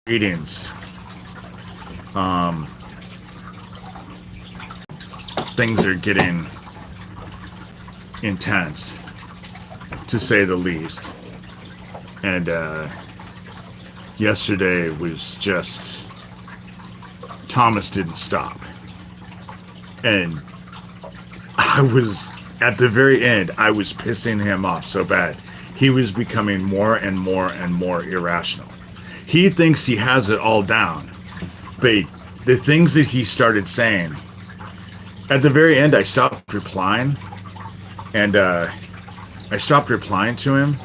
Greetings. Things are getting intense, to say the least. And yesterday was just, Thomas didn't stop. And I was, at the very end, I was pissing him off so bad. He was becoming more and more and more irrational. He thinks he has it all down. But the things that he started saying, at the very end, I stopped replying. And I stopped replying to him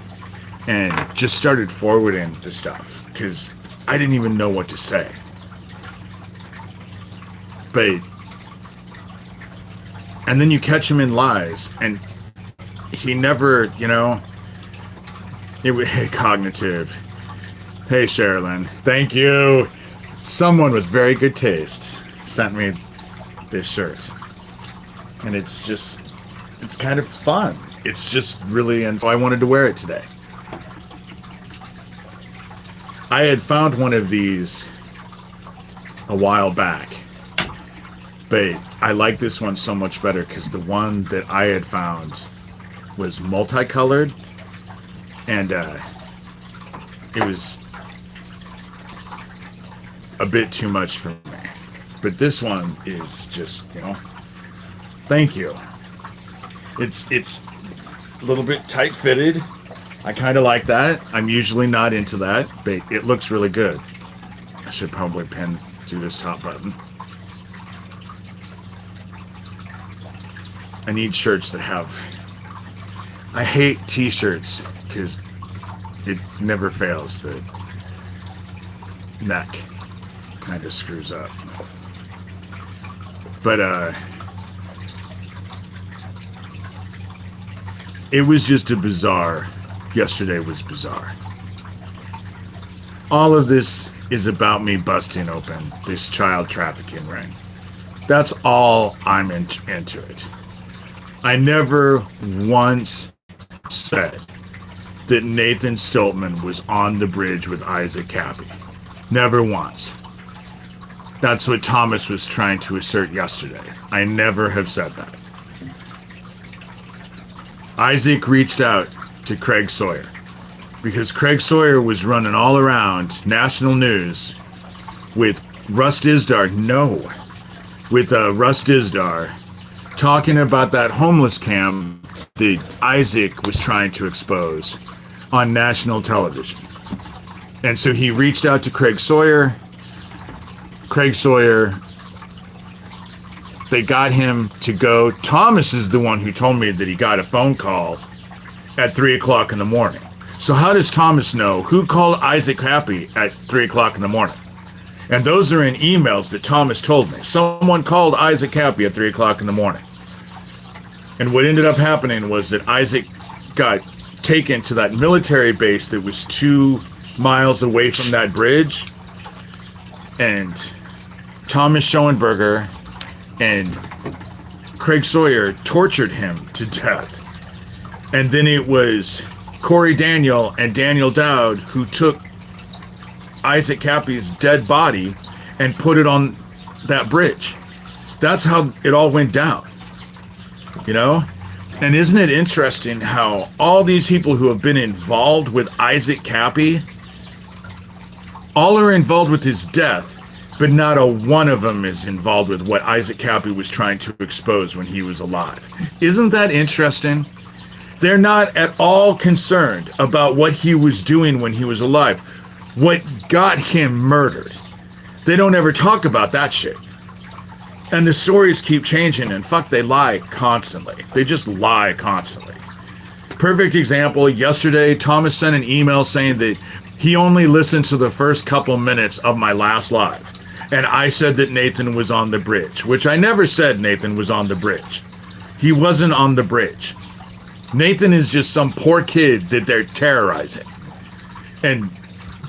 and just started forwarding the stuff because I didn't even know what to say. But, and then you catch him in lies, and he never, it was cognitive. Hey, Sherilyn, thank you. Someone with very good taste sent me this shirt. And it's kind of fun. It's just really, and so I wanted to wear it today. I had found one of these a while back, but I like this one so much better because the one that I had found was multicolored, and it was a bit too much for me. But this one is just, thank you. It's a little bit tight-fitted. I kind of like that. I'm usually not into that, but it looks really good. I should probably pin to this top button. I need shirts that have... I hate t-shirts because it never fails. The neck kind of screws up. But, it was just a bizarre... Yesterday was bizarre. All of this is about me busting open this child trafficking ring. That's all I'm into it. I never once said that Nathan Stoltman was on the bridge with Isaac Cappy. Never once. That's what Thomas was trying to assert yesterday. I never have said that. Isaac reached out to Craig Sawyer because Craig Sawyer was running all around national news with Russ Dizdar talking about that homeless camp that Isaac was trying to expose on national television. And so he reached out to Craig Sawyer. They got him to go. Thomas is the one who told me that he got a phone call at 3 o'clock in the morning. So how does Thomas know who called Isaac Happy at 3 o'clock in the morning? And those are in emails that Thomas told me. Someone called Isaac Happy at 3 o'clock in the morning. And what ended up happening was that Isaac got taken to that military base that was 2 miles away from that bridge. And Thomas Schoenberger and Craig Sawyer tortured him to death. And then it was Corey Daniel and Daniel Dowd who took Isaac Cappy's dead body and put it on that bridge. That's how it all went down. And isn't it interesting how all these people who have been involved with Isaac Cappy, all are involved with his death, but not a one of them is involved with what Isaac Cappy was trying to expose when he was alive. Isn't that interesting? They're not at all concerned about what he was doing when he was alive. What got him murdered. They don't ever talk about that shit. And the stories keep changing, and they lie constantly. They just lie constantly. Perfect example, yesterday, Thomas sent an email saying that he only listened to the first couple minutes of my last live. And I said that Nathan was on the bridge, which I never said Nathan was on the bridge. He wasn't on the bridge. Nathan is just some poor kid that they're terrorizing. And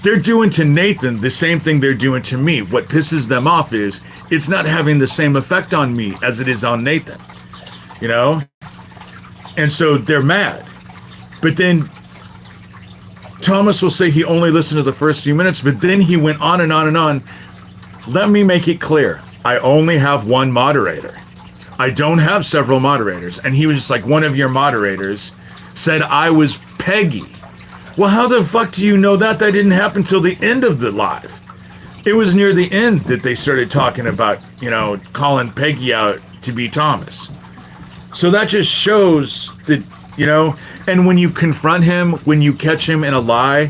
they're doing to Nathan the same thing they're doing to me. What pisses them off is it's not having the same effect on me as it is on Nathan. And so they're mad. But then Thomas will say he only listened to the first few minutes, but then he went on and on and on. Let me make it clear. I only have one moderator. I don't have several moderators. And he was just like, one of your moderators said I was Peggy. Well, how the fuck do you know that? That didn't happen till the end of the live. It was near the end that they started talking about, calling Peggy out to be Thomas. So that just shows that, and when you confront him, when you catch him in a lie,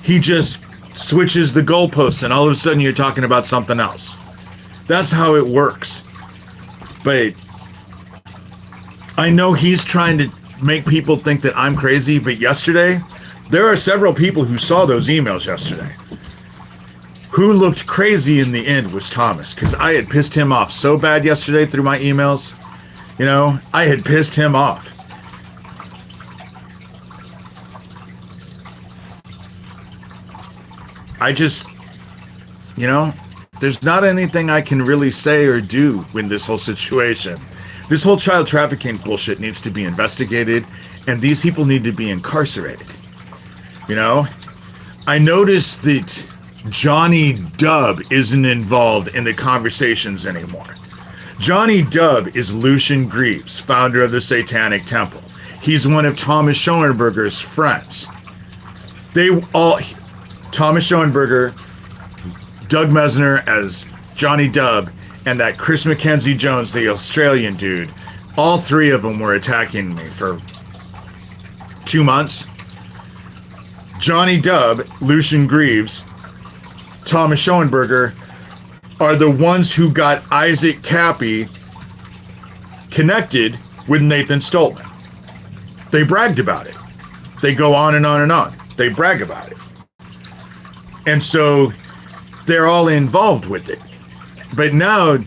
he just switches the goalposts and all of a sudden you're talking about something else. That's how it works. But I know he's trying to make people think that I'm crazy, but yesterday, there are several people who saw those emails yesterday. Who looked crazy in the end was Thomas, because I had pissed him off so bad yesterday through my emails. I had pissed him off. I just, there's not anything I can really say or do in this whole situation. This whole child trafficking bullshit needs to be investigated, and these people need to be incarcerated. I noticed that Johnny Dub isn't involved in the conversations anymore. Johnny Dub is Lucian Greaves, founder of the Satanic Temple. He's one of Thomas Schoenberger's friends. Thomas Schoenberger, Doug Mesner as Johnny Dub, and that Chris Mackenzie Jones, the Australian dude, all three of them were attacking me for 2 months. Johnny Dub, Lucian Greaves, Thomas Schoenberger are the ones who got Isaac Cappy connected with Nathan Stoltman. They bragged about it. They go on and on and on. They brag about it. And so they're all involved with it. But now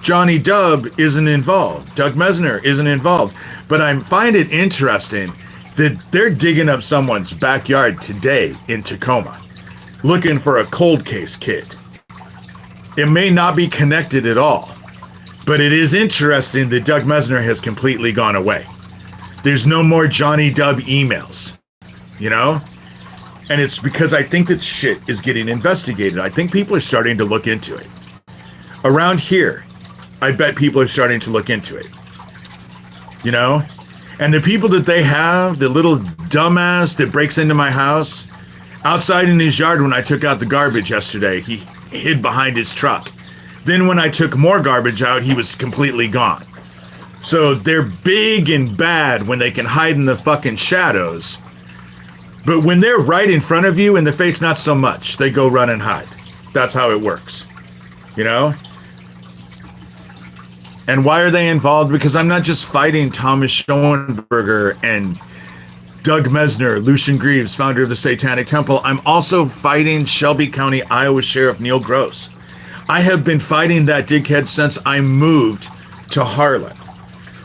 Johnny Dub isn't involved. Doug Mesner isn't involved. But I find it interesting that they're digging up someone's backyard today in Tacoma, looking for a cold case kid. It may not be connected at all, but it is interesting that Doug Mesner has completely gone away. There's no more Johnny Dub emails, And it's because I think that shit is getting investigated. I think people are starting to look into it. Around here, I bet people are starting to look into it. And the people that they have, the little dumbass that breaks into my house, outside in his yard when I took out the garbage yesterday, he hid behind his truck. Then when I took more garbage out, he was completely gone. So they're big and bad when they can hide in the fucking shadows. But when they're right in front of you in the face, not so much. They go run and hide. That's how it works. And why are they involved? Because I'm not just fighting Thomas Schoenberger and Doug Mesner, Lucian Greaves, founder of the Satanic Temple. I'm also fighting Shelby County, Iowa Sheriff Neil Gross. I have been fighting that dickhead since I moved to Harlan.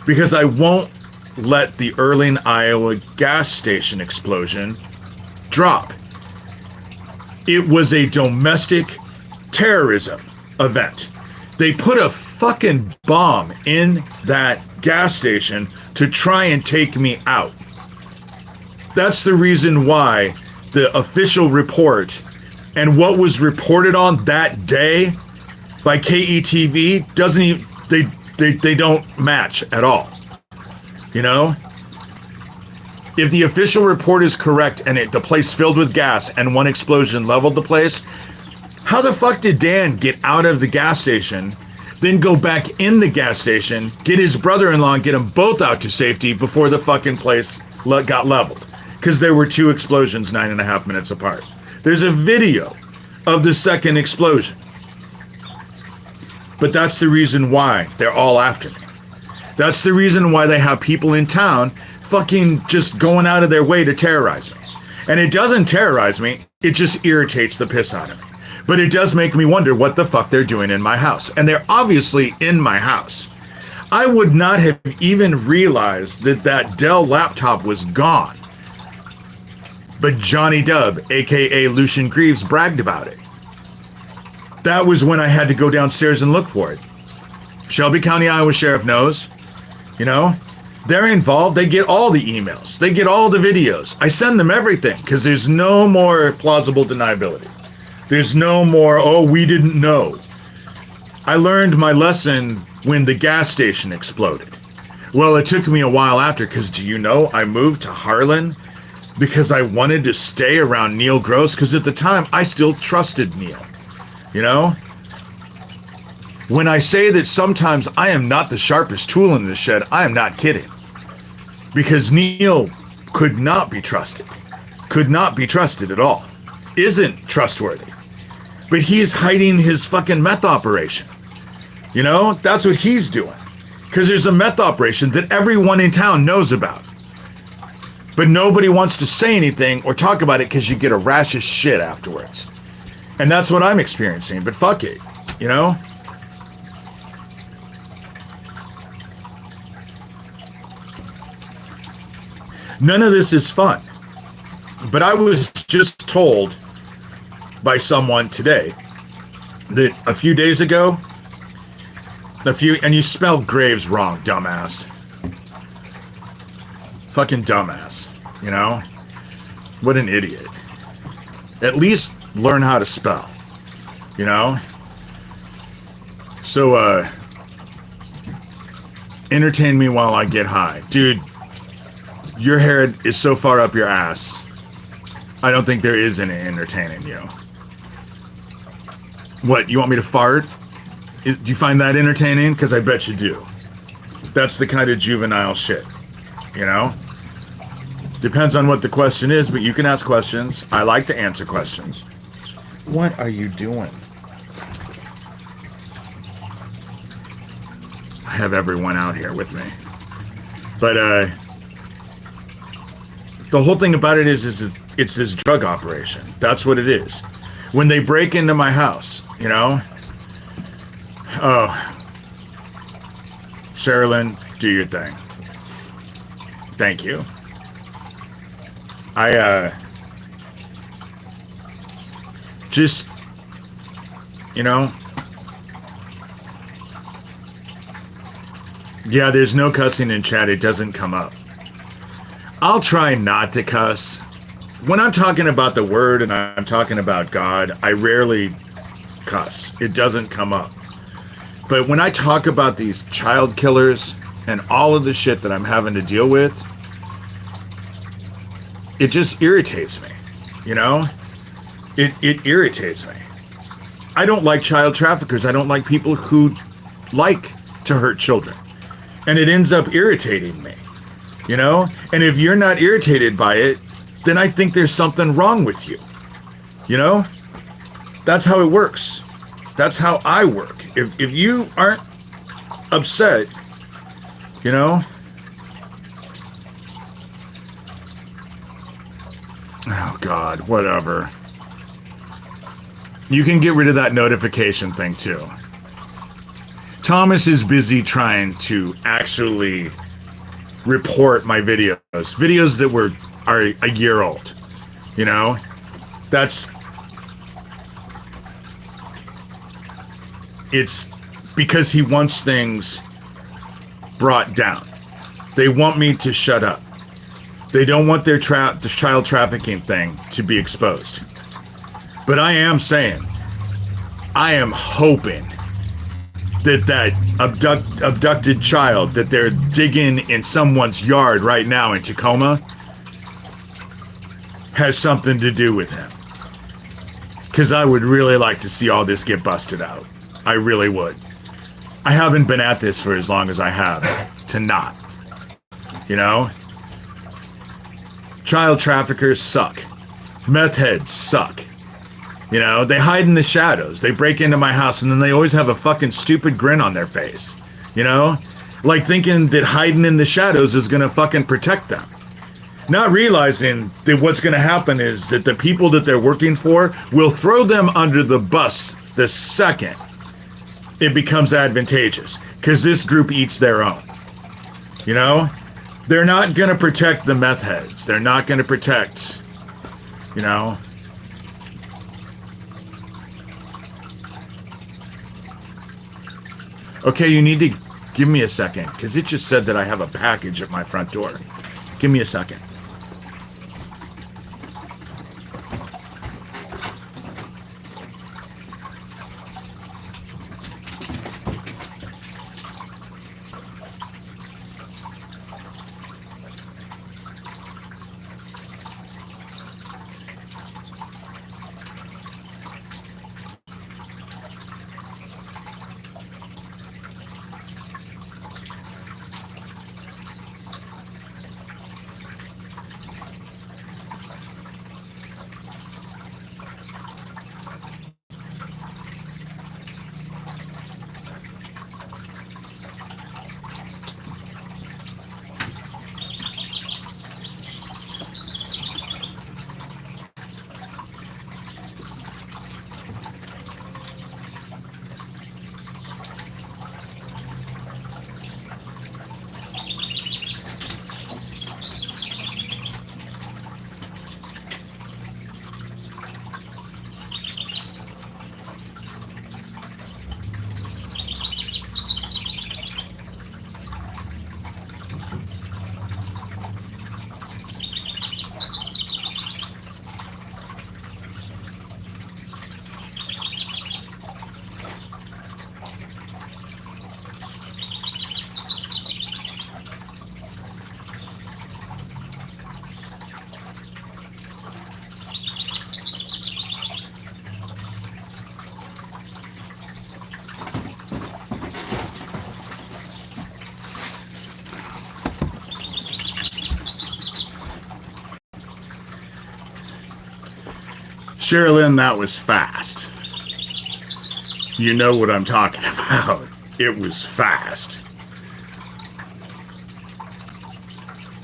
Because I won't let the Erling, Iowa gas station explosion drop. It was a domestic terrorism event. They put a fucking bomb in that gas station to try and take me out. That's the reason why the official report and what was reported on that day by KETV doesn't even, they don't match at all. If the official report is correct and the place filled with gas and one explosion leveled the place, how the fuck did Dan get out of the gas station, then go back in the gas station, get his brother-in-law and get them both out to safety before the fucking place got leveled? Because there were 2 explosions 9.5 minutes apart. There's a video of the second explosion. But that's the reason why they're all after me. That's the reason why they have people in town fucking just going out of their way to terrorize me. And it doesn't terrorize me, it just irritates the piss out of me. But it does make me wonder what the fuck they're doing in my house. And they're obviously in my house. I would not have even realized that that Dell laptop was gone. But Johnny Dub, aka Lucian Greaves, bragged about it. That was when I had to go downstairs and look for it. Shelby County, Iowa Sheriff knows. They're involved. They get all the emails. They get all the videos. I send them everything because there's no more plausible deniability. There's no more, oh, we didn't know. I learned my lesson when the gas station exploded. Well, it took me a while after because, do you know, I moved to Harlan because I wanted to stay around Neil Gross because at the time I still trusted Neil. You know? When I say that sometimes I am not the sharpest tool in the shed, I am not kidding. Because Neil could not be trusted. Could not be trusted at all. Isn't trustworthy. But he is hiding his fucking meth operation. You know? That's what he's doing. Because there's a meth operation that everyone in town knows about. But nobody wants to say anything or talk about it because you get a rash of shit afterwards. And that's what I'm experiencing. But fuck it. You know? None of this is fun. But I was just told by someone today that a few days ago, and you spelled Graves wrong, dumbass. Fucking dumbass, you know? What an idiot. At least learn how to spell, you know? So, entertain me while I get high. Dude, your hair is so far up your ass. I don't think there is any entertaining you. What, you want me to fart? Do you find that entertaining? Because I bet you do. That's the kind of juvenile shit, you know? Depends on what the question is, but you can ask questions. I like to answer questions. What are you doing? I have everyone out here with me. But, the whole thing about it is it's this drug operation. That's what it is. When they break into my house, you know? Oh. Sherilyn, do your thing. Thank you. Just, you know, yeah, there's no cussing in chat. It doesn't come up. I'll try not to cuss. When I'm talking about the word and I'm talking about God, I rarely cuss. It doesn't come up. But when I talk about these child killers and all of the shit that I'm having to deal with, it just irritates me, you know? It irritates me. I don't like child traffickers. I don't like people who like to hurt children. And it ends up irritating me, you know? And if you're not irritated by it, then I think there's something wrong with you, you know? That's how it works. That's how I work. If you aren't upset, you know? Oh, God, whatever. You can get rid of that notification thing, too. Thomas is busy trying to actually report my videos. Videos that are a year old. You know? It's because he wants things brought down. They want me to shut up. They don't want their the child trafficking thing to be exposed. But I am saying, I am hoping that abducted child that they're digging in someone's yard right now in Tacoma has something to do with him. Because I would really like to see all this get busted out. I really would. I haven't been at this for as long as I have to not. You know? Child traffickers suck. Meth heads suck. You know, they hide in the shadows. They break into my house and then they always have a fucking stupid grin on their face. You know? Like thinking that hiding in the shadows is gonna fucking protect them. Not realizing that what's gonna happen is that the people that they're working for will throw them under the bus the second it becomes advantageous. Because this group eats their own. You know? They're not gonna protect the meth heads. They're not gonna protect, you know? Okay, you need to Give me a second, because it just said that I have a package at my front door. Give me a second. Sherilyn, that was fast. You know what I'm talking about. It was fast.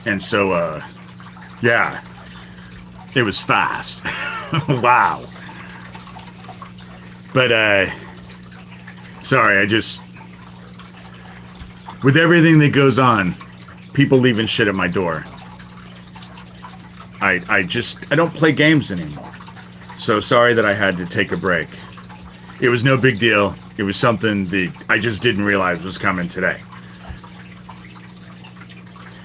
And so, yeah, it was fast. Wow. But, sorry, with everything that goes on, people leaving shit at my door, I don't play games anymore. So sorry that I had to take a break. It was no big deal. It was something that I just didn't realize was coming today.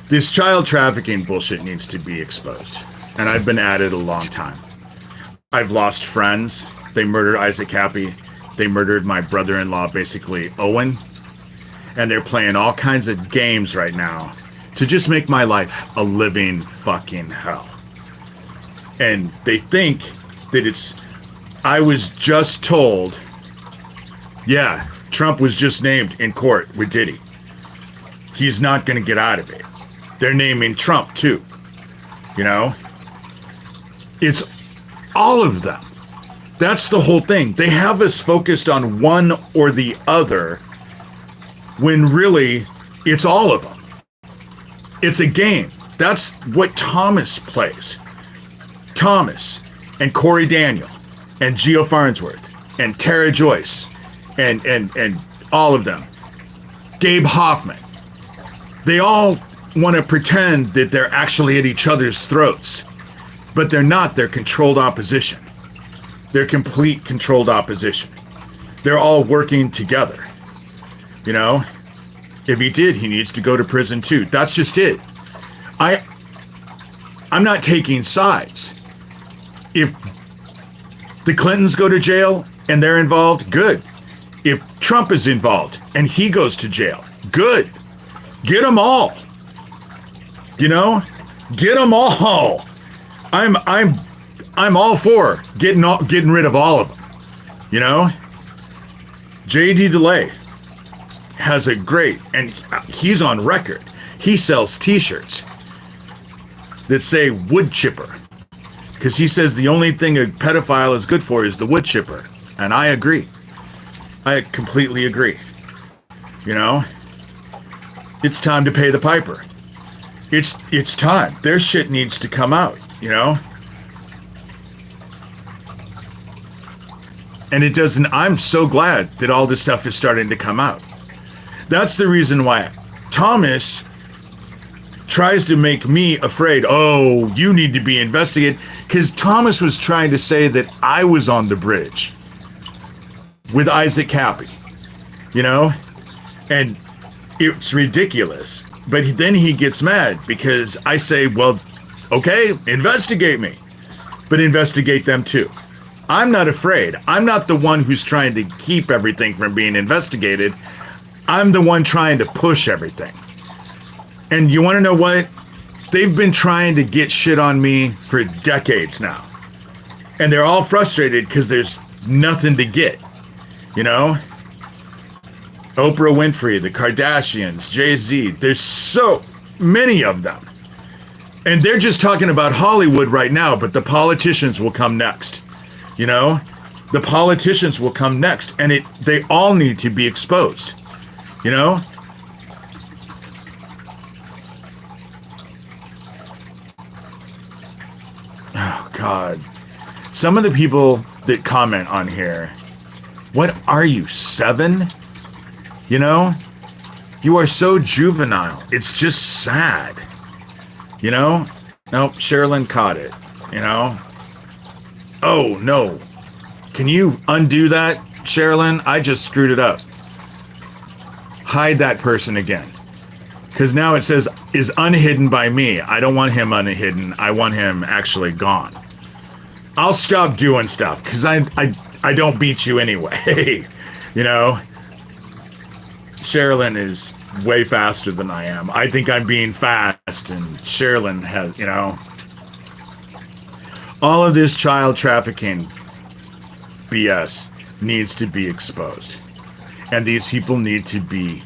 This child trafficking bullshit needs to be exposed. And I've been at it a long time. I've lost friends. They murdered Isaac Cappy. They murdered my brother-in-law, basically, Owen. And they're playing all kinds of games right now to just make my life a living fucking hell. And they think that I was just told, yeah, Trump was just named in court with Diddy. He's not going to get out of it. They're naming Trump too. You know? It's all of them. That's the whole thing. They have us focused on one or the other when really it's all of them. It's a game. That's what Thomas plays. Thomas and Corey Daniel and Gio Farnsworth and Tara Joyce and all of them. Gabe Hoffman. They all want to pretend that they're actually at each other's throats. But they're not. They're controlled opposition. They're complete controlled opposition. They're all working together. You know? If he did, he needs to go to prison too. That's just it. I'm not taking sides. If the Clintons go to jail and they're involved, good. If Trump is involved and he goes to jail, good. Get them all. You know? Get them all. I'm all for getting rid of all of them. You know? J.D. DeLay has a great, and he's on record. He sells t-shirts that say wood chipper. Because he says the only thing a pedophile is good for is the wood chipper. And I agree. I completely agree. You know? It's time to pay the piper. It's time. Their shit needs to come out, you know? And it doesn't, I'm so glad that all this stuff is starting to come out. That's the reason why Thomas tries to make me afraid. Oh, you need to be investigated. Because Thomas was trying to say that I was on the bridge with Isaac Cappy, you know? And It's ridiculous. But then he gets mad because I say, well, okay, investigate me, but investigate them too. I'm not afraid. I'm not the one who's trying to keep everything from being investigated. I'm the one trying to push everything. And you want to know what? They've been trying to get shit on me for decades now. And they're all frustrated because there's nothing to get. You know? Oprah Winfrey, the Kardashians, Jay-Z. There's so many of them. And they're just talking about Hollywood right now, but the politicians will come next. You know? The politicians will come next. And they all need to be exposed. You know? Oh, God. Some of the people that comment on here, what are you, 7? You know? You are so juvenile. It's just sad. You know? Nope, Sherilyn caught it. You know? Oh, no. Can you undo that, Sherilyn? I just screwed it up. Hide that person again. Because now it says, is unhidden by me. I don't want him unhidden. I want him actually gone. I'll stop doing stuff because I don't beat you anyway. You know? Sherilyn is way faster than I am. I think I'm being fast, and Sherilyn has, you know. All of this child trafficking BS needs to be exposed. And these people need to be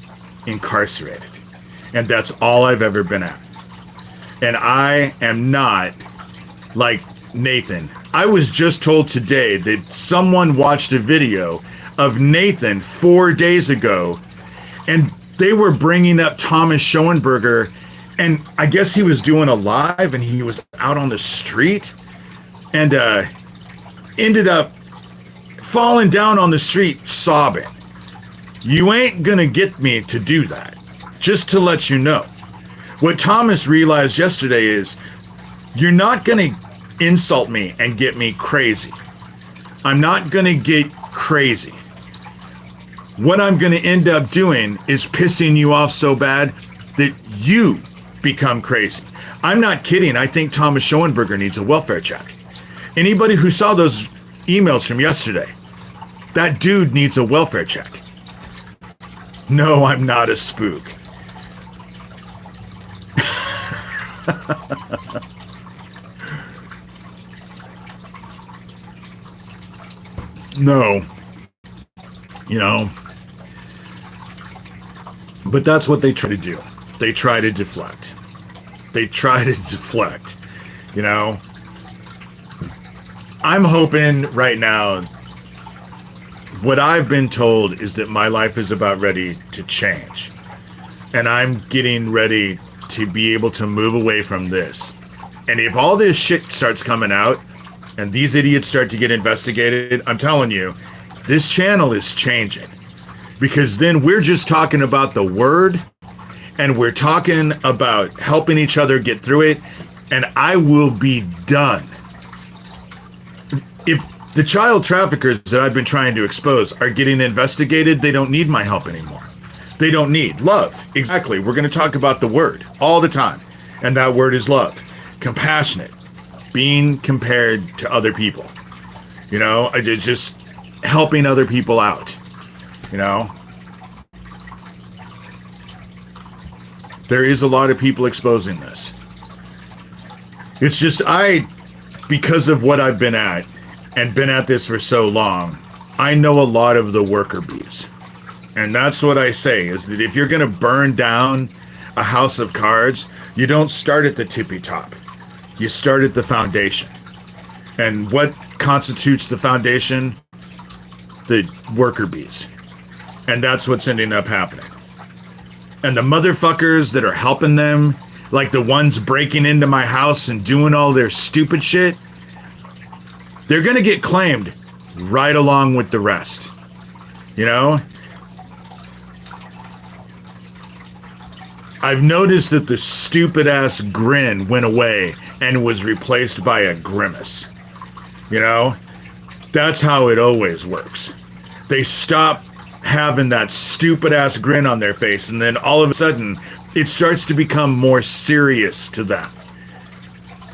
incarcerated. And that's all I've ever been at. And I am not like Nathan. I was just told today that someone watched a video of Nathan 4 days ago, and they were bringing up Thomas Schoenberger, and I guess he was doing a live, and he was out on the street, and ended up falling down on the street sobbing. You ain't gonna get me to do that. Just to let you know. What Thomas realized yesterday is, you're not gonna insult me and get me crazy. I'm not gonna get crazy. What I'm gonna end up doing is pissing you off so bad that you become crazy. I'm not kidding. I think Thomas Schoenberger needs a welfare check. Anybody who saw those emails from yesterday, that dude needs a welfare check. No, I'm not a spook. No. You know. But that's what they try to do. They try to deflect. They try to deflect. You know. I'm hoping right now, what I've been told is that my life is about ready to change. And I'm getting ready to be able to move away from this. And if all this shit starts coming out and these idiots start to get investigated, I'm telling you, this channel is changing. Because then we're just talking about the word, and we're talking about helping each other get through it, and I will be done. If the child traffickers that I've been trying to expose are getting investigated, they don't need my help anymore. They don't need love. Exactly. We're going to talk about the word all the time. And that word is love. Compassionate. Being compared to other people. You know, just helping other people out. You know. There is a lot of people exposing this. It's just because of what I've been at, and been at this for so long, I know a lot of the worker bees. And that's what I say, is that if you're going to burn down a house of cards, you don't start at the tippy top. You start at the foundation. And what constitutes the foundation? The worker bees. And that's what's ending up happening. And the motherfuckers that are helping them, like the ones breaking into my house and doing all their stupid shit, they're going to get claimed right along with the rest. You know? I've noticed that the stupid-ass grin went away and was replaced by a grimace. You know? That's how it always works. They stop having that stupid ass grin on their face, and then all of a sudden it starts to become more serious to them.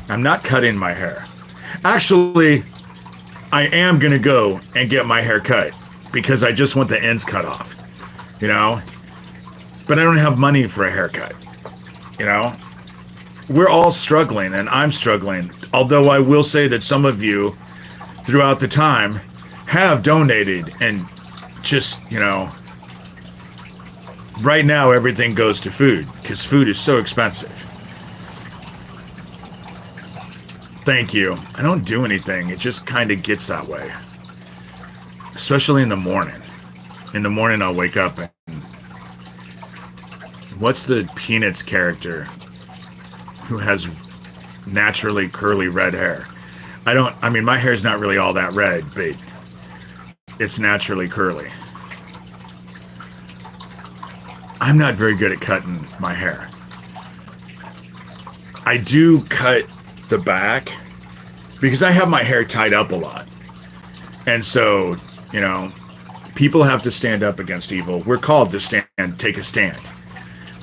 I'm not cutting my hair. Actually, I am gonna go and get my hair cut because I just want the ends cut off, you know? But I don't have money for a haircut, you know? We're all struggling, and I'm struggling. Although I will say that some of you throughout the time have donated, and just, you know, right now everything goes to food because food is so expensive. Thank you. I don't do anything. It just kind of gets that way. Especially in the morning. In the morning I'll wake up and... What's the Peanuts character who has naturally curly red hair? I mean, my hair's not really all that red, but it's naturally curly. I'm not very good at cutting my hair. I do cut the back because I have my hair tied up a lot. And so, you know, people have to stand up against evil. We're called to take a stand.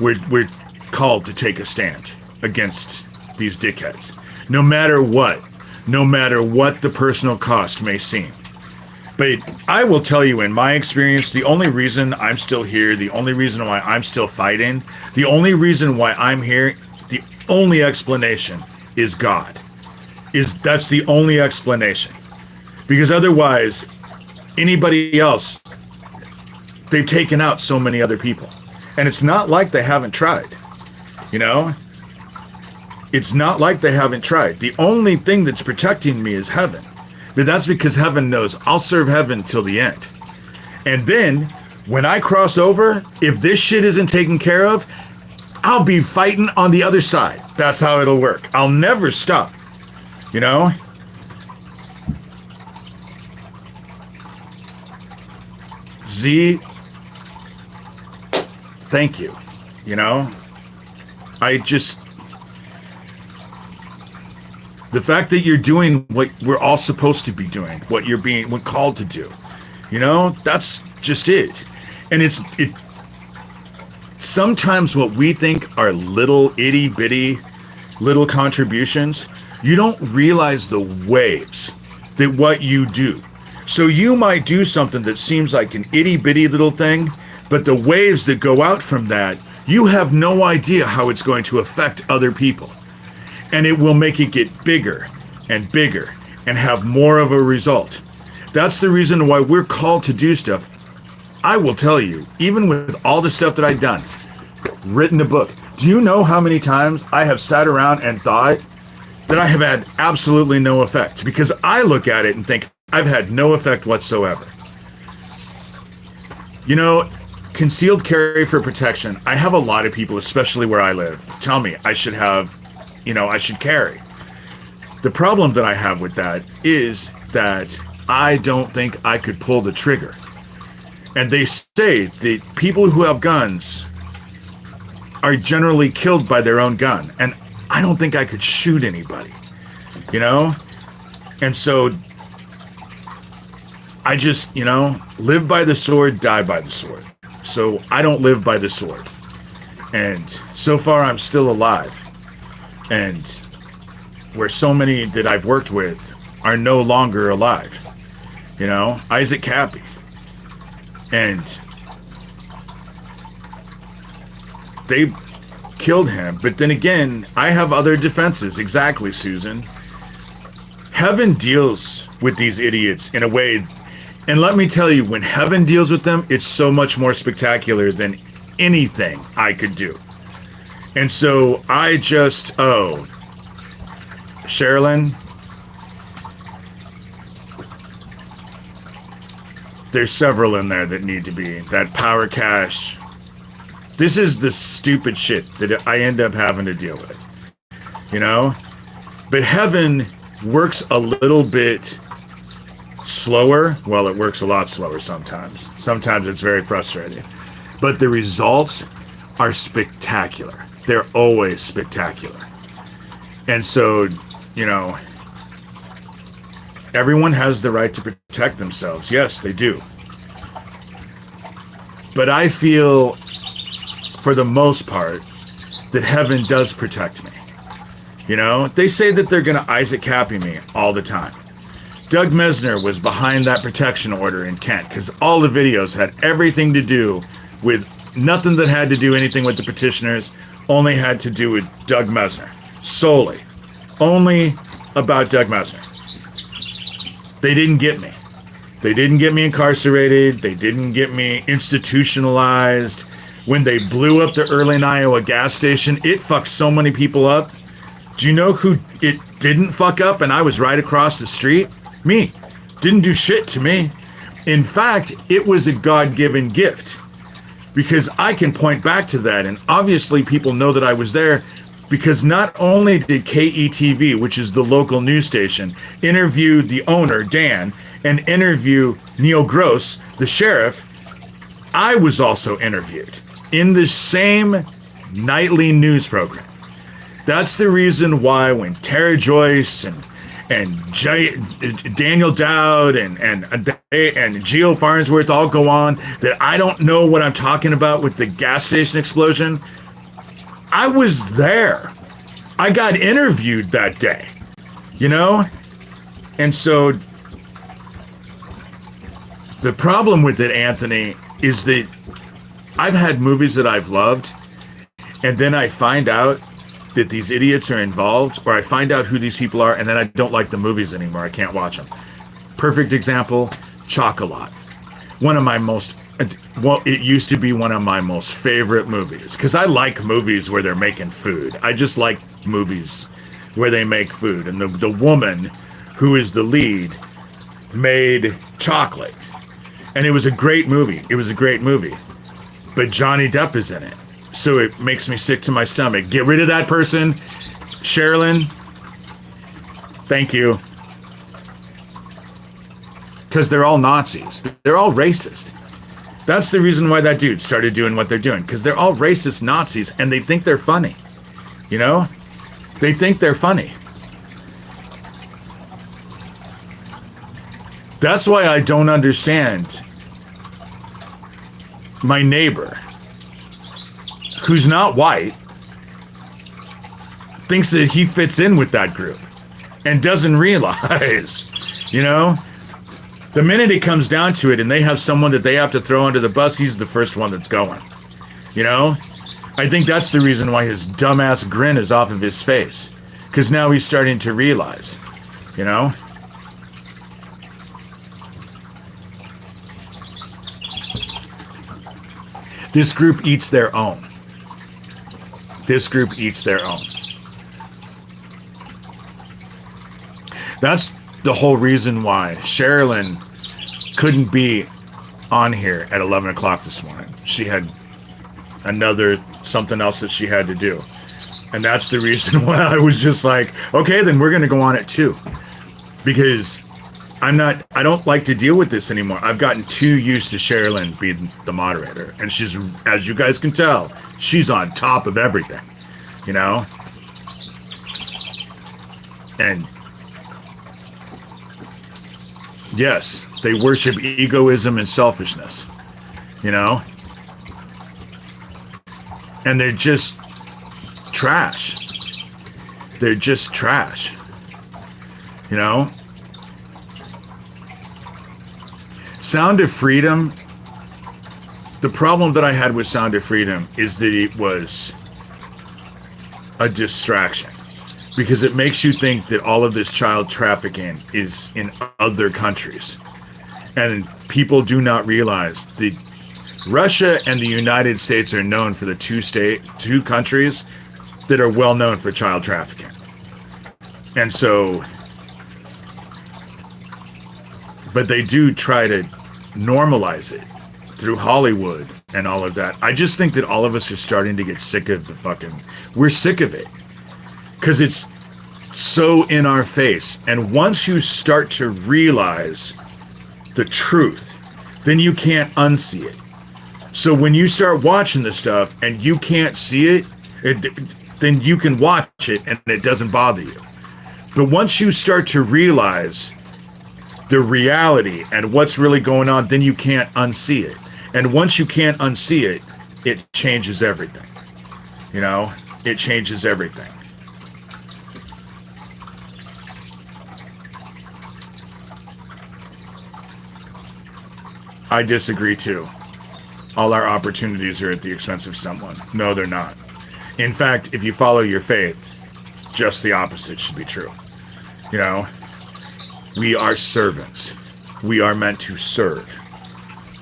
We're called to take a stand against these dickheads. No matter what the personal cost may seem. But I will tell you, in my experience, the only reason I'm still here, the only reason why I'm still fighting, the only reason why I'm here, the only explanation is God. That's the only explanation. Because otherwise, anybody else, they've taken out so many other people. And it's not like they haven't tried. You know? It's not like they haven't tried. The only thing that's protecting me is heaven. But that's because heaven knows I'll serve heaven till the end. And then, when I cross over, if this shit isn't taken care of, I'll be fighting on the other side. That's how it'll work. I'll never stop. You know? Z, thank you. You know? The fact that you're doing what we're all supposed to be doing, what called to do, you know, that's just it. And sometimes what we think are little itty bitty little contributions, you don't realize the waves that what you do. So you might do something that seems like an itty bitty little thing, but the waves that go out from that, you have no idea how it's going to affect other people. And it will make it get bigger and bigger and have more of a result. That's the reason why we're called to do stuff. I will tell you, even with all the stuff that I've done, written a book, do you know how many times I have sat around and thought that I have had absolutely no effect? Because I look at it and think I've had no effect whatsoever. You know, concealed carry for protection. I have a lot of people, especially where I live, tell me I should carry. The problem that I have with that is that I don't think I could pull the trigger. And they say that people who have guns are generally killed by their own gun. And I don't think I could shoot anybody, you know? And so I just, you know, live by the sword, die by the sword. So I don't live by the sword. And so far I'm still alive. And where so many that I've worked with are no longer alive. You know, Isaac Cappy. And they killed him. But then again, I have other defenses. Exactly, Susan. Heaven deals with these idiots in a way. And let me tell you, when heaven deals with them, it's so much more spectacular than anything I could do. And so I just, Sherilyn, there's several in there that need to be. That power cache. This is the stupid shit that I end up having to deal with. You know? But heaven works a little bit slower. Well, it works a lot slower sometimes. Sometimes it's very frustrating. But the results are spectacular. They're always spectacular. And so, you know, everyone has the right to protect themselves. Yes, they do. But I feel, for the most part, that heaven does protect me. You know, they say that they're going to Isaac Cappy me all the time. Doug Mesner was behind that protection order in Kent because all the videos had everything to do with nothing that had to do anything with the petitioners, only had to do with Doug Mesner. Solely. Only about Doug Mesner. They didn't get me. They didn't get me incarcerated. They didn't get me institutionalized. When they blew up the Earling, Iowa gas station, it fucked so many people up. Do you know who it didn't fuck up and I was right across the street? Me. Didn't do shit to me. In fact, it was a God-given gift because I can point back to that, and obviously people know that I was there because not only did KETV, which is the local news station, interview the owner, Dan, and interview Neil Gross, the sheriff, I was also interviewed in the same nightly news program. That's the reason why when Tara Joyce and Daniel Dowd and Geo Farnsworth all go on that I don't know what I'm talking about with the gas station explosion, I was there. I got interviewed that day, you know? And so the problem with it, Anthony, is that I've had movies that I've loved, and then I find out that these idiots are involved, or I find out who these people are, and then I don't like the movies anymore. I can't watch them. Perfect example, Chocolat. One of my most, well, it used to be one of my most favorite movies, because I like movies where they're making food. I just like movies where they make food. And the woman who is the lead made chocolate. And it was a great movie. It was a great movie. But Johnny Depp is in it. So it makes me sick to my stomach. Get rid of that person. Sherilyn. Thank you. Because they're all Nazis. They're all racist. That's the reason why that dude started doing what they're doing. Because they're all racist Nazis and they think they're funny. You know? They think they're funny. That's why I don't understand my neighbor, who's not white, thinks that he fits in with that group and doesn't realize, you know, the minute it comes down to it and they have someone that they have to throw under the bus, he's the first one that's going, you know? I think that's the reason why his dumbass grin is off of his face, because now he's starting to realize, you know? This group eats their own. This group eats their own. That's the whole reason why Sherilyn couldn't be on here at 11 o'clock this morning. She had something else that she had to do. And that's the reason why I was just like, okay, then we're going to go on at 2. Because I don't like to deal with this anymore. I've gotten too used to Sherilyn being the moderator. And she's, as you guys can tell, she's on top of everything, you know? And yes, they worship egoism and selfishness, you know? And they're just trash. They're just trash, you know? Sound of Freedom, the problem that I had with Sound of Freedom is that it was a distraction, because it makes you think that all of this child trafficking is in other countries. And people do not realize that Russia and the United States are known for the two countries that are well known for child trafficking. And so, but they do try to normalize it through Hollywood and all of that. I just think that all of us are starting to get sick of we're sick of it. Because it's so in our face. And once you start to realize the truth, then you can't unsee it. So when you start watching this stuff and you can't see it, then you can watch it and it doesn't bother you. But once you start to realize the reality and what's really going on, then you can't unsee it. And once you can't unsee it, it changes everything. You know, it changes everything. I disagree too. All our opportunities are at the expense of someone. No, they're not. In fact, if you follow your faith, just the opposite should be true. You know, we are servants. We are meant to serve.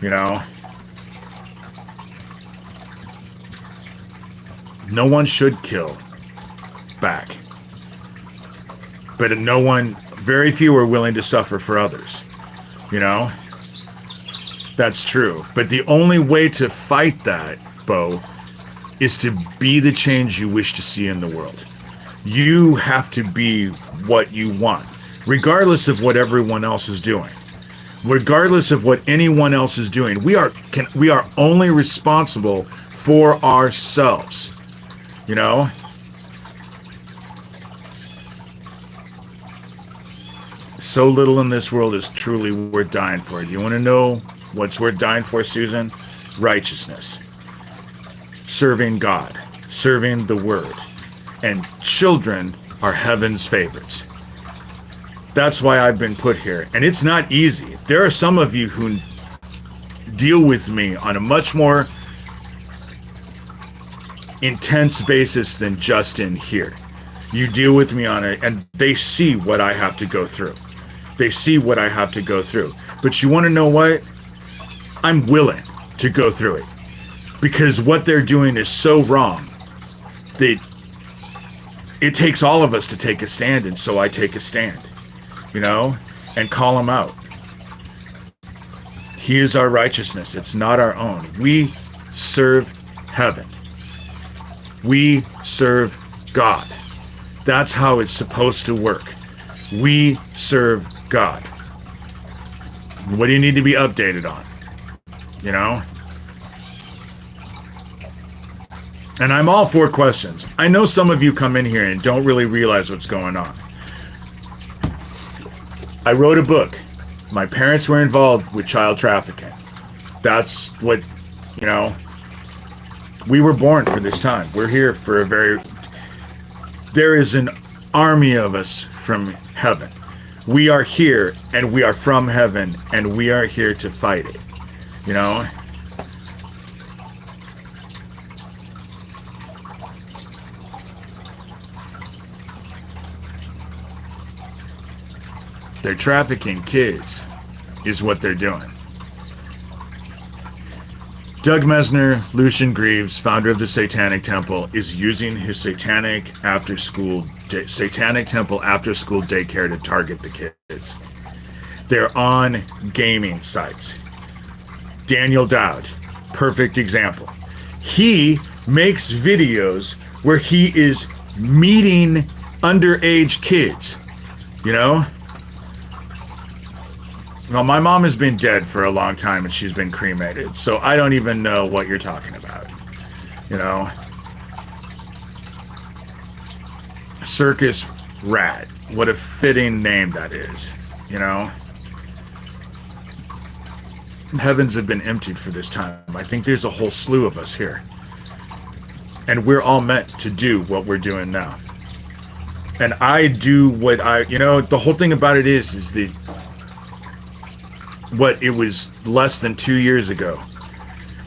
You know, no one should kill back. But very few are willing to suffer for others. You know, that's true. But the only way to fight that, Bo, is to be the change you wish to see in the world. You have to be what you want, regardless of what everyone else is doing. Regardless of what anyone else is doing, we are only responsible for ourselves. You know? So little in this world is truly worth dying for. You want to know what's worth dying for, Susan? Righteousness. Serving God. Serving the Word. And children are heaven's favorites. That's why I've been put here. And it's not easy. There are some of you who deal with me on a much more intense basis than just in here. You deal with me on it, and they see what I have to go through. They see what I have to go through. But you want to know what? I'm willing to go through it. Because what they're doing is so wrong. It takes all of us to take a stand, and so I take a stand. You know, and call him out. He is our righteousness. It's not our own. We serve heaven. We serve God. That's how it's supposed to work. We serve God. What do you need to be updated on? You know? And I'm all for questions. I know some of you come in here and don't really realize what's going on. I wrote a book. My parents were involved with child trafficking. That's what, you know, we were born for this time. We're here for there is an army of us from heaven. We are here, and we are from heaven, and we are here to fight it. You know? They're trafficking kids, is what they're doing. Doug Mesner, Lucian Greaves, founder of the Satanic Temple, is using his Satanic Temple after school daycare to target the kids. They're on gaming sites. Daniel Dowd, perfect example. He makes videos where he is meeting underage kids, you know? Well, my mom has been dead for a long time and she's been cremated, so I don't even know what you're talking about. You know? Circus Rat. What a fitting name that is. You know? Heavens have been emptied for this time. I think there's a whole slew of us here. And we're all meant to do what we're doing now. And I do what you know, the whole thing about it is it was less than 2 years ago.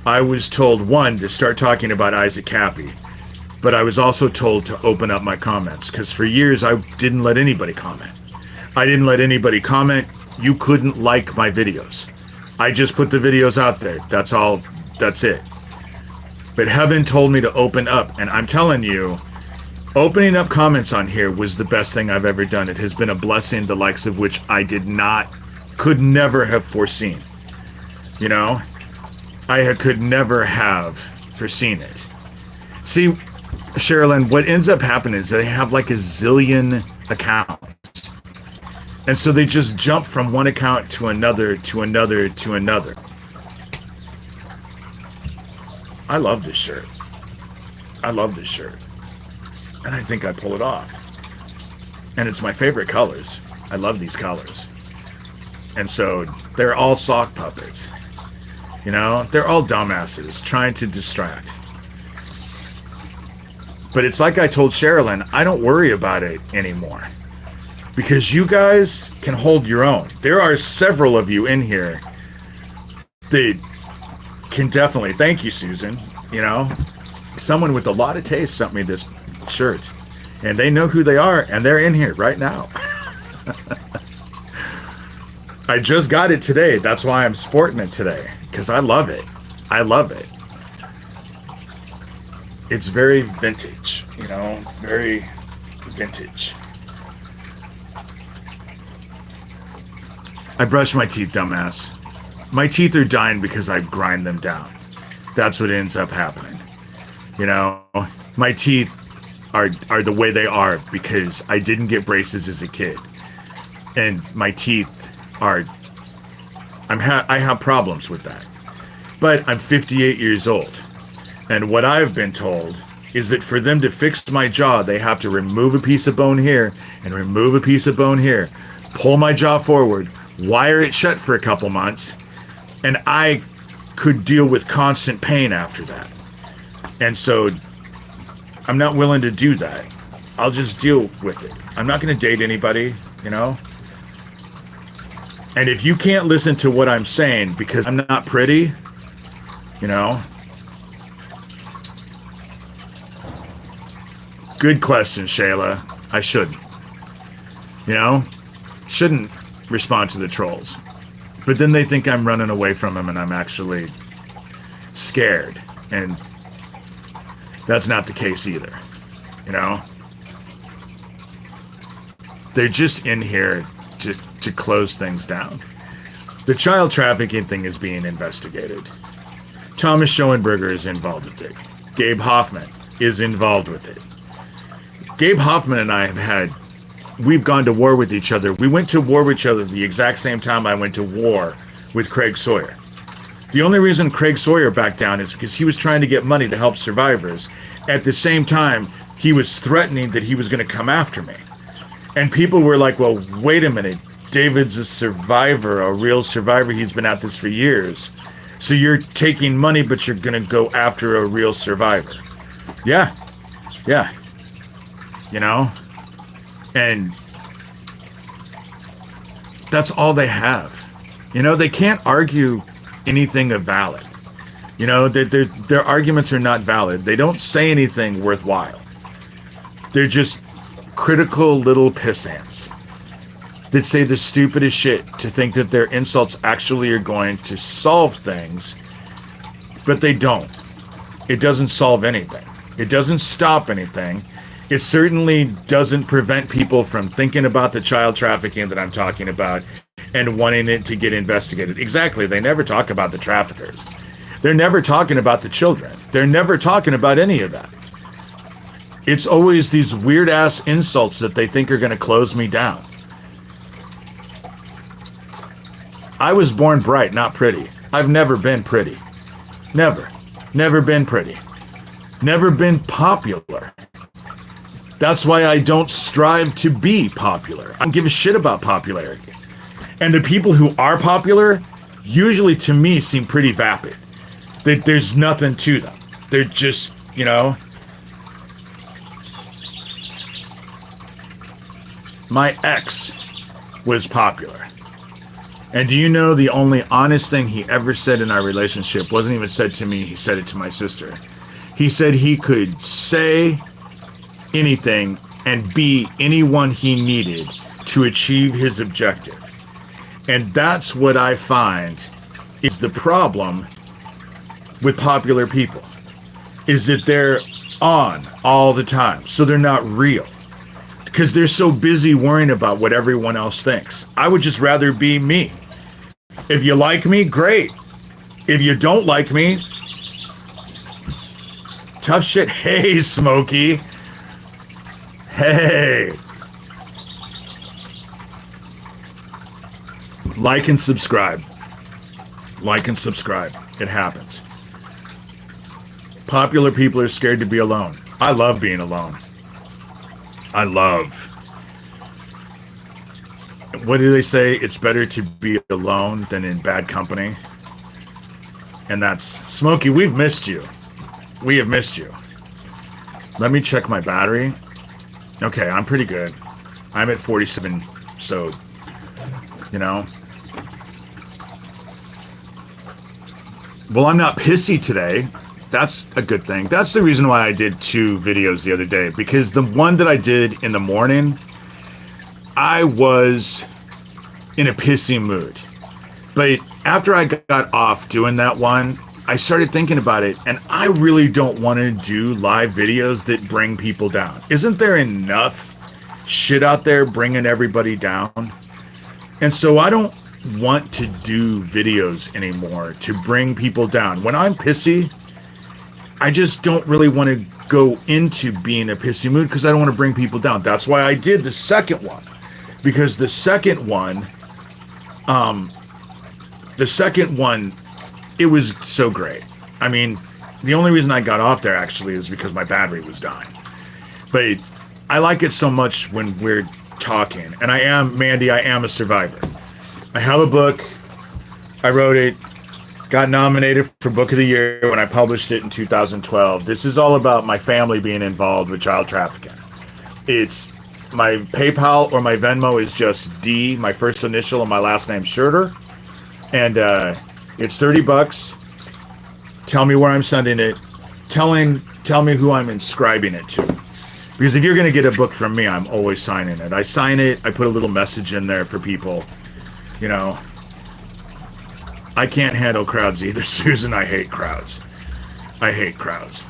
I was told, one, to start talking about Isaac Cappy, but I was also told to open up my comments, because for years I didn't let anybody comment. I didn't let anybody comment. You couldn't like my videos. I just put the videos out there. That's all. That's it. But heaven told me to open up, and I'm telling you, opening up comments on here was the best thing I've ever done. It has been a blessing, the likes of which I could never have foreseen. You know? Could never have foreseen it. See, Sherilyn, what ends up happening is they have like a zillion accounts. And so they just jump from one account to another, to another, to another. I love this shirt. I love this shirt. And I think I pull it off. And it's my favorite colors. I love these colors. And so they're all sock puppets. You know, they're all dumbasses trying to distract. But it's like I told Sherilyn, I don't worry about it anymore. Because you guys can hold your own. There are several of you in here that can definitely, thank you, Susan, you know, someone with a lot of taste sent me this shirt. And they know who they are, and they're in here right now. I just got it today. That's why I'm sporting it today. Because I love it. I love it. It's very vintage, you know, very vintage. I brush my teeth, dumbass. My teeth are dying because I grind them down. That's what ends up happening. You know, my teeth are the way they are because I didn't get braces as a kid. And my teeth are, I have problems with that. But I'm 58 years old. And what I've been told is that for them to fix my jaw, they have to remove a piece of bone here and remove a piece of bone here, pull my jaw forward, wire it shut for a couple months, and I could deal with constant pain after that. And so I'm not willing to do that. I'll just deal with it. I'm not going to date anybody, you know? And if you can't listen to what I'm saying because I'm not pretty, you know? Good question, Shayla. I shouldn't. You know? Shouldn't respond to the trolls. But then they think I'm running away from them and I'm actually scared. And that's not the case either. You know? They're just in here to close things down. The child trafficking thing is being investigated. Thomas Schoenberger is involved with it. Gabe Hoffman is involved with it. Gabe Hoffman and I we've gone to war with each other. We went to war with each other the exact same time I went to war with Craig Sawyer. The only reason Craig Sawyer backed down is because he was trying to get money to help survivors. At the same time, he was threatening that he was going to come after me. And people were like, well, wait a minute. David's a survivor, a real survivor. He's been at this for years. So you're taking money, but you're going to go after a real survivor. Yeah. Yeah. You know? And that's all they have. You know, they can't argue anything of valid. You know, their arguments are not valid. They don't say anything worthwhile. They're just critical little pissants that say the stupidest shit to think that their insults actually are going to solve things, but they don't. It doesn't solve anything. It doesn't stop anything. It certainly doesn't prevent people from thinking about the child trafficking that I'm talking about and wanting it to get investigated. Exactly. They never talk about the traffickers. They're never talking about the children. They're never talking about any of that. It's always these weird-ass insults that they think are going to close me down. I was born bright, not pretty. I've never been pretty. Never. Never been pretty. Never been popular. That's why I don't strive to be popular. I don't give a shit about popularity. And the people who are popular, usually to me, seem pretty vapid. There's nothing to them. They're just, you know... My ex was popular. And do you know the only honest thing he ever said in our relationship wasn't even said to me, he said it to my sister. He said he could say anything and be anyone he needed to achieve his objective. And that's what I find is the problem with popular people, is that they're on all the time, so they're not real. Because they're so busy worrying about what everyone else thinks. I would just rather be me. If you like me, great. If you don't like me, tough shit. Hey, Smokey. Hey. Like and subscribe. Like and subscribe. It happens. Popular people are scared to be alone. I love being alone. I love. What do they say? It's better to be alone than in bad company. And that's Smokey. We've missed you. We have missed you. Let me check my battery. Okay, I'm pretty good. I'm at 47, so, you know. Well, I'm not pissy today. That's a good thing. That's the reason why I did 2 videos the other day, because the one that I did in the morning, I was in a pissy mood. But after I got off doing that one, I started thinking about it, and I really don't want to do live videos that bring people down. Isn't there enough shit out there bringing everybody down? And so I don't want to do videos anymore to bring people down. When I'm pissy, I just don't really want to go into being a pissy mood because I don't want to bring people down. That's why I did the second one, because the second one, it was so great. I mean, the only reason I got off there actually is because my battery was dying. But I like it so much when we're talking. And I am, Mandy, I am a survivor. I have a book. I wrote it. Got nominated for Book of the Year when I published it in 2012. This is all about my family being involved with child trafficking. It's my PayPal or my Venmo is just D, my first initial, and my last name, Shurter. And it's $30. Tell me where I'm sending it. Tell me who I'm inscribing it to. Because if you're going to get a book from me, I'm always signing it. I sign it. I put a little message in there for people. You know, I can't handle crowds either, Susan. I hate crowds. I hate crowds.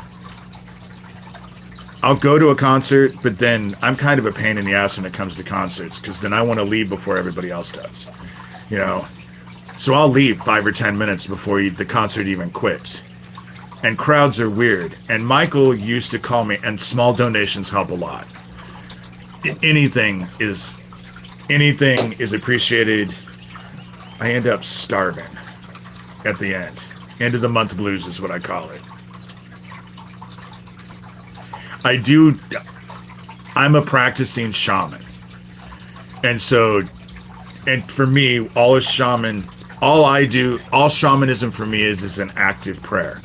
I'll go to a concert, but then I'm kind of a pain in the ass when it comes to concerts, because then I want to leave before everybody else does. You know? So I'll leave 5 or 10 minutes before the concert even quits. And crowds are weird. And Michael used to call me, and small donations help a lot. Anything is appreciated. I end up starving at the end. End of the month blues is what I call it. I'm a practicing shaman. And so, and for me, all shamanism for me is an active prayer.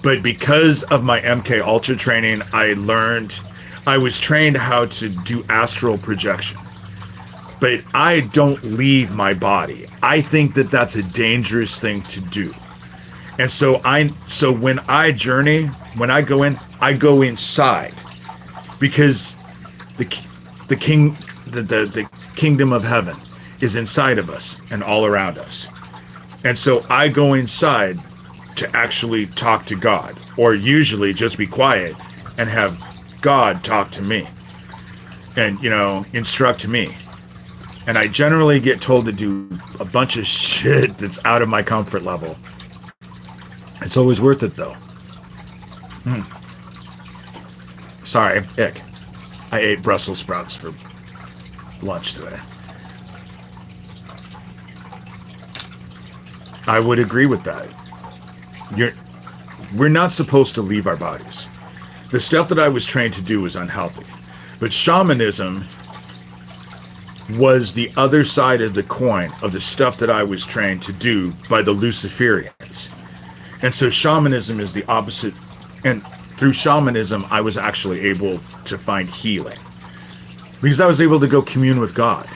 But because of my MK Ultra training, I was trained how to do astral projection. But I don't leave my body. I think that that's a dangerous thing to do. And so when I journey, when I go in, I go inside, because the kingdom of heaven is inside of us and all around us. And so I go inside to actually talk to God, or usually just be quiet and have God talk to me and, you know, instruct me. And I generally get told to do a bunch of shit that's out of my comfort level. It's always worth it, though. Sorry, ick. I ate Brussels sprouts for lunch today. I would agree with that. We're not supposed to leave our bodies. The stuff that I was trained to do was unhealthy. But shamanism was the other side of the coin of the stuff that I was trained to do by the Luciferians. And so shamanism is the opposite. And through shamanism, I was actually able to find healing. Because I was able to go commune with God.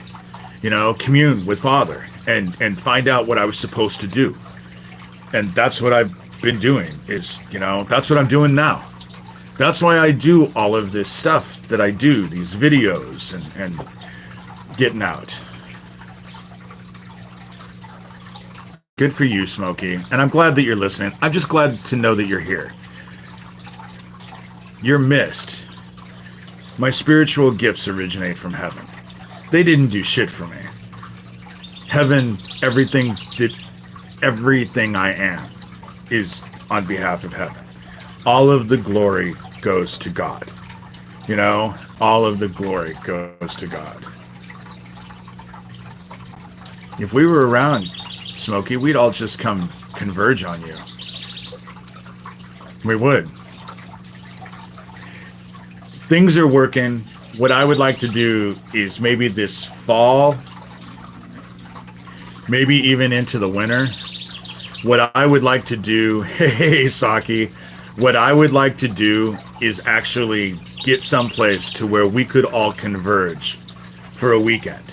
You know, commune with Father. And find out what I was supposed to do. And that's what I've been doing. Is, you know, that's what I'm doing now. That's why I do all of this stuff that I do. These videos and getting out. Good for you, Smokey. And I'm glad that you're listening. I'm just glad to know that you're here. You're missed. My spiritual gifts originate from heaven. They didn't do shit for me. Heaven, everything I am is on behalf of heaven. All of the glory goes to God. You know, all of the glory goes to God. If we were around, Smokey, we'd all just come converge on you. We would. Things are working. What I would like to do is maybe this fall, maybe even into the winter, What I would like to do, hey, Saki, what I would like to do is actually get someplace to where we could all converge for a weekend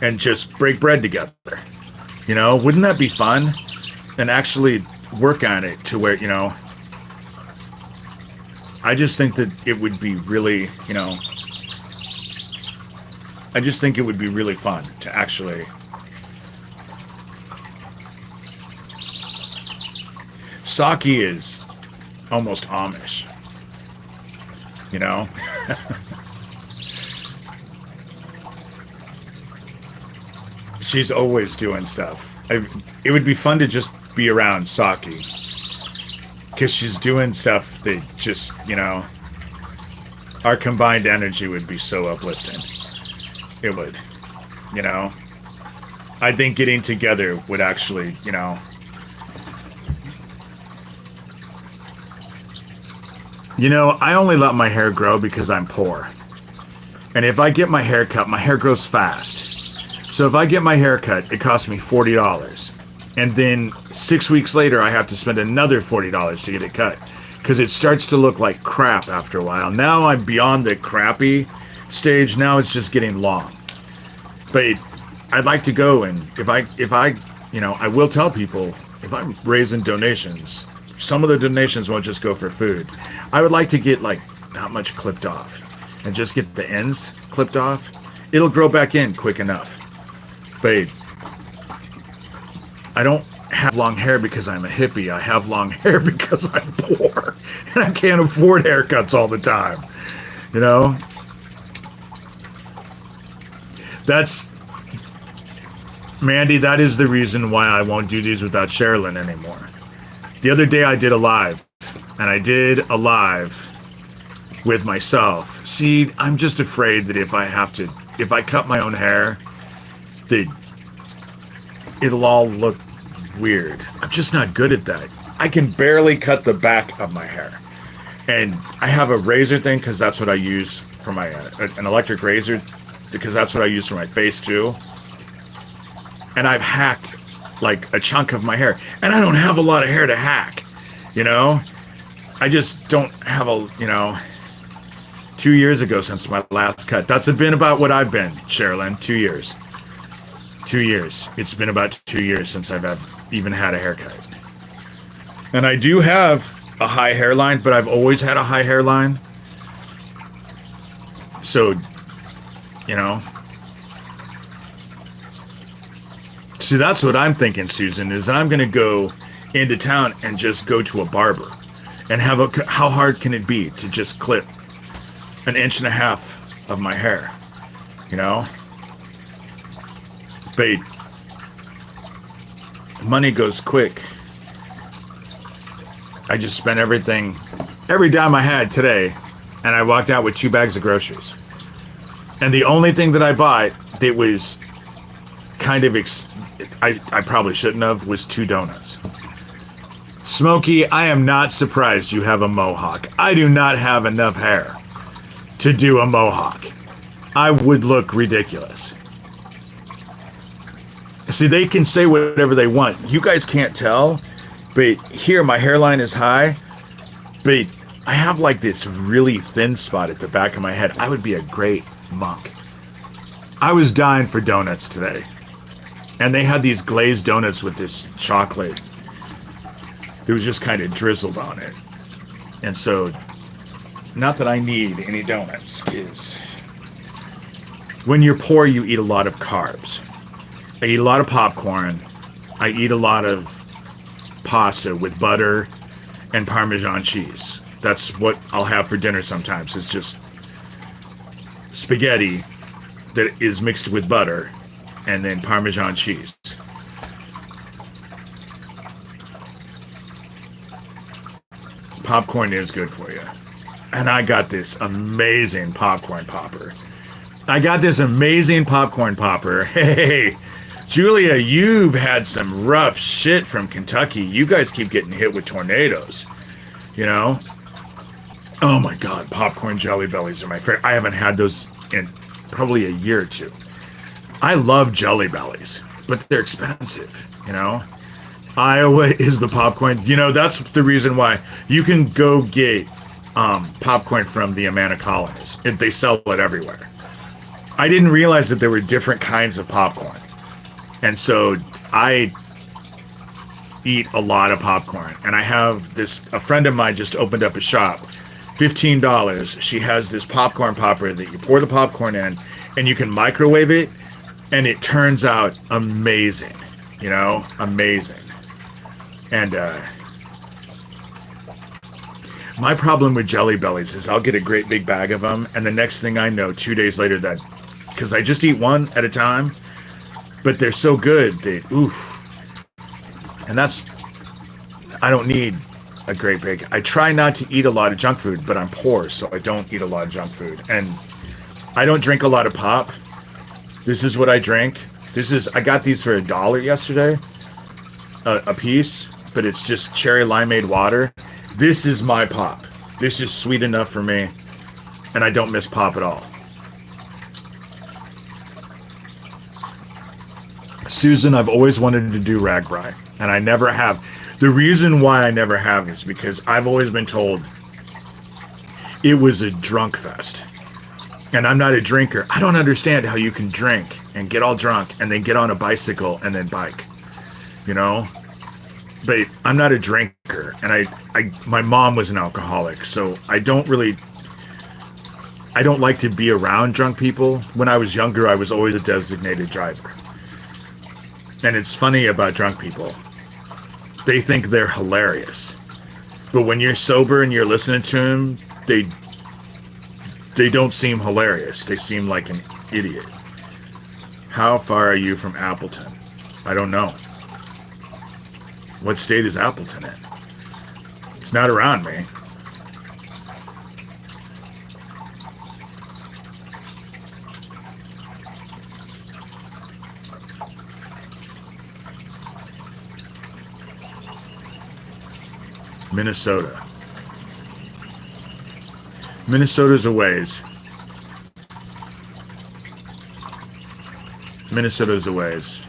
and just break bread together. You know, wouldn't that be fun? And actually work on it to where, you know, I just think that it would be really, you know, I just think it would be really fun to actually. Saki is almost Amish, you know? She's always doing stuff. It would be fun to just be around Saki. Because she's doing stuff that just, you know, our combined energy would be so uplifting. It would, you know. I think getting together would actually, you know. You know, I only let my hair grow because I'm poor. And if I get my hair cut, my hair grows fast. So if I get my hair cut, it costs me $40. And then 6 weeks later, I have to spend another $40 to get it cut. Because it starts to look like crap after a while. Now I'm beyond the crappy stage. Now it's just getting long. But I'd like to go, and if I, you know, I will tell people, if I'm raising donations, some of the donations won't just go for food. I would like to get, like, not much clipped off. And just get the ends clipped off. It'll grow back in quick enough. But I don't have long hair because I'm a hippie. I have long hair because I'm poor. And I can't afford haircuts all the time. You know? That's... Mandy, that is the reason why I won't do these without Sherilyn anymore. The other day I did a live. And I did a live with myself. See, I'm just afraid that if I cut my own hair, it'll all look weird. I'm just not good at that. I can barely cut the back of my hair. And I have a razor thing because that's what I use for my, an electric razor, because that's what I use for my face too. And I've hacked like a chunk of my hair. And I don't have a lot of hair to hack, you know? I just don't have a, you know, 2 years ago since my last cut. That's been about what I've been, Sherilyn, 2 years. 2 years. It's been about 2 years since I've even had a haircut. And I do have a high hairline, but I've always had a high hairline. So, you know. See, that's what I'm thinking, Susan, is that I'm going to go into town and just go to a barber. And have a, how hard can it be to just clip 1.5 inches of my hair? You know? But money goes quick. I just spent every dime I had today, and I walked out with 2 bags of groceries. And the only thing that I bought that was kind of, I probably shouldn't have, was 2 donuts. Smokey, I am not surprised you have a mohawk. I do not have enough hair to do a mohawk. I would look ridiculous. See, they can say whatever they want. You guys can't tell, but here my hairline is high, but I have like this really thin spot at the back of my head. I would be a great monk. I was dying for donuts today. And they had these glazed donuts with this chocolate. It was just kind of drizzled on it. And so, not that I need any donuts, because when you're poor, you eat a lot of carbs. I eat a lot of popcorn. I eat a lot of pasta with butter and Parmesan cheese. That's what I'll have for dinner sometimes. It's just spaghetti that is mixed with butter and then Parmesan cheese. Popcorn is good for you. And I got this amazing popcorn popper. Hey, Julia, you've had some rough shit from Kentucky. You guys keep getting hit with tornadoes, you know? Oh my God, popcorn Jelly Bellies are my favorite. I haven't had those in probably a year or two. I love Jelly Bellies, but they're expensive, you know? Iowa is the popcorn. You know, that's the reason why you can go get popcorn from the Amana colonies. They sell it everywhere. I didn't realize that there were different kinds of popcorn. And so I eat a lot of popcorn. And I have a friend of mine just opened up a shop. $15. She has this popcorn popper that you pour the popcorn in and you can microwave it and it turns out amazing. You know, amazing. And my problem with Jelly Bellies is I'll get a great big bag of them, and the next thing I know, 2 days later, because I just eat one at a time, but they're so good that, oof. And I don't need a great big. I try not to eat a lot of junk food, but I'm poor, so I don't eat a lot of junk food. And I don't drink a lot of pop. This is what I drink. I got these for $1 yesterday, a piece. But it's just cherry limeade water. This is my pop. This is sweet enough for me, and I don't miss pop at all. Susan, I've always wanted to do ragbri, and I never have. The reason why I never have is because I've always been told it was a drunk fest, and I'm not a drinker. I don't understand how you can drink and get all drunk and then get on a bicycle and then bike, you know? But I'm not a drinker, and my mom was an alcoholic, so I don't like to be around drunk people. When I was younger, I was always a designated driver. And it's funny about drunk people. They think they're hilarious. But when you're sober and you're listening to them, they don't seem hilarious. They seem like an idiot. How far are you from Appleton? I don't know. What state is Appleton in? It's not around me. Minnesota. Minnesota's a ways. Minnesota's a ways.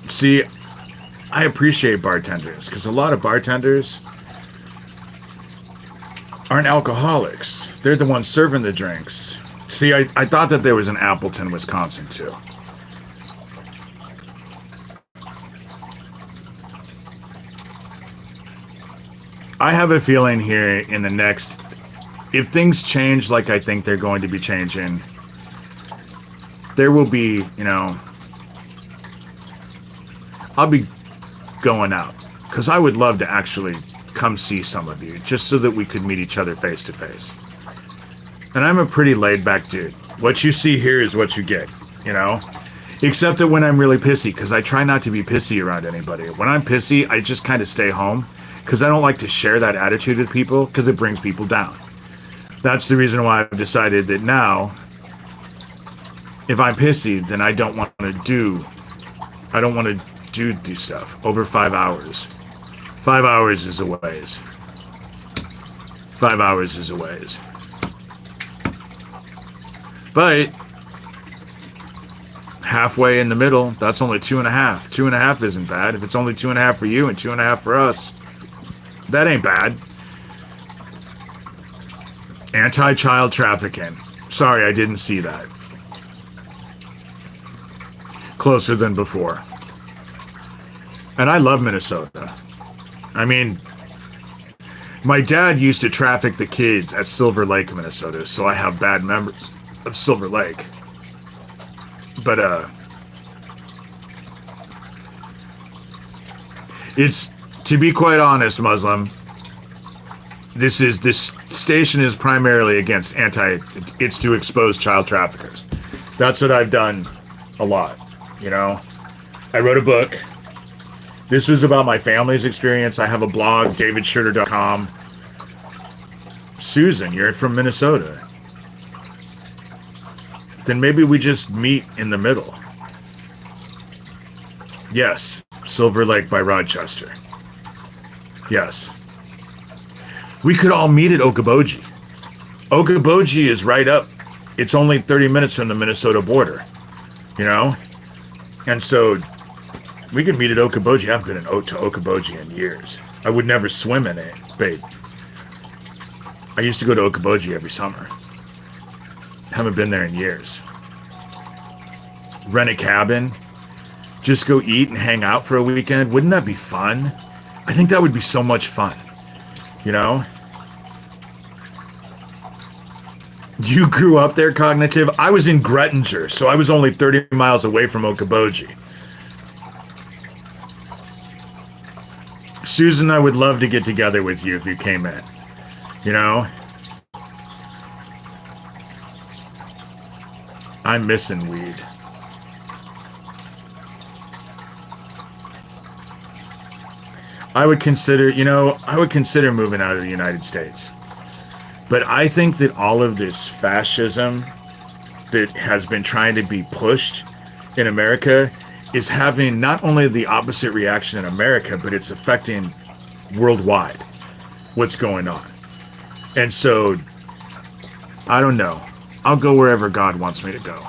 See, I appreciate bartenders because a lot of bartenders aren't alcoholics. They're the ones serving the drinks. See, I thought that there was an Appleton, Wisconsin, too. I have a feeling here in the next, if things change like I think they're going to be changing, there will be, you know, I'll be going out because I would love to actually come see some of you just so that we could meet each other face to face. And I'm a pretty laid back dude. What you see here is what you get, you know, except that when I'm really pissy, because I try not to be pissy around anybody. When I'm pissy, I just kind of stay home because I don't like to share that attitude with people because it brings people down. That's the reason why I've decided that now, if I'm pissy, then I don't want to do these stuff over 5 hours. 5 hours is a ways. 5 hours is a ways. But halfway in the middle, that's only 2.5. 2.5 isn't bad. If it's only 2.5 for you and 2.5 for us, that ain't bad. Anti-child trafficking. Sorry, I didn't see that. Closer than before. And I love Minnesota. I mean, my dad used to traffic the kids at Silver Lake, Minnesota, so I have bad memories of Silver Lake. But, it's, to be quite honest, Muslim, this station is primarily against it's to expose child traffickers. That's what I've done a lot, you know? I wrote a book. This was about my family's experience. I have a blog, davidshurter.com. Susan, you're from Minnesota. Then maybe we just meet in the middle. Yes, Silver Lake by Rochester. Yes. We could all meet at Okoboji. Okoboji is right up. It's only 30 minutes from the Minnesota border, you know? And so We could meet at Okoboji. I haven't been to Okoboji in years. I would never swim in it, but I used to go to Okoboji every summer. Haven't been there in years. Rent a cabin. Just go eat and hang out for a weekend. Wouldn't that be fun? I think that would be so much fun. You know? You grew up there, Cognitive? I was in Grettinger, so I was only 30 miles away from Okoboji. Susan, I would love to get together with you if you came in. You know? I'm missing weed. I would consider moving out of the United States. But I think that all of this fascism that has been trying to be pushed in America is having not only the opposite reaction in America, but it's affecting worldwide what's going on. And so, I don't know. I'll go wherever God wants me to go.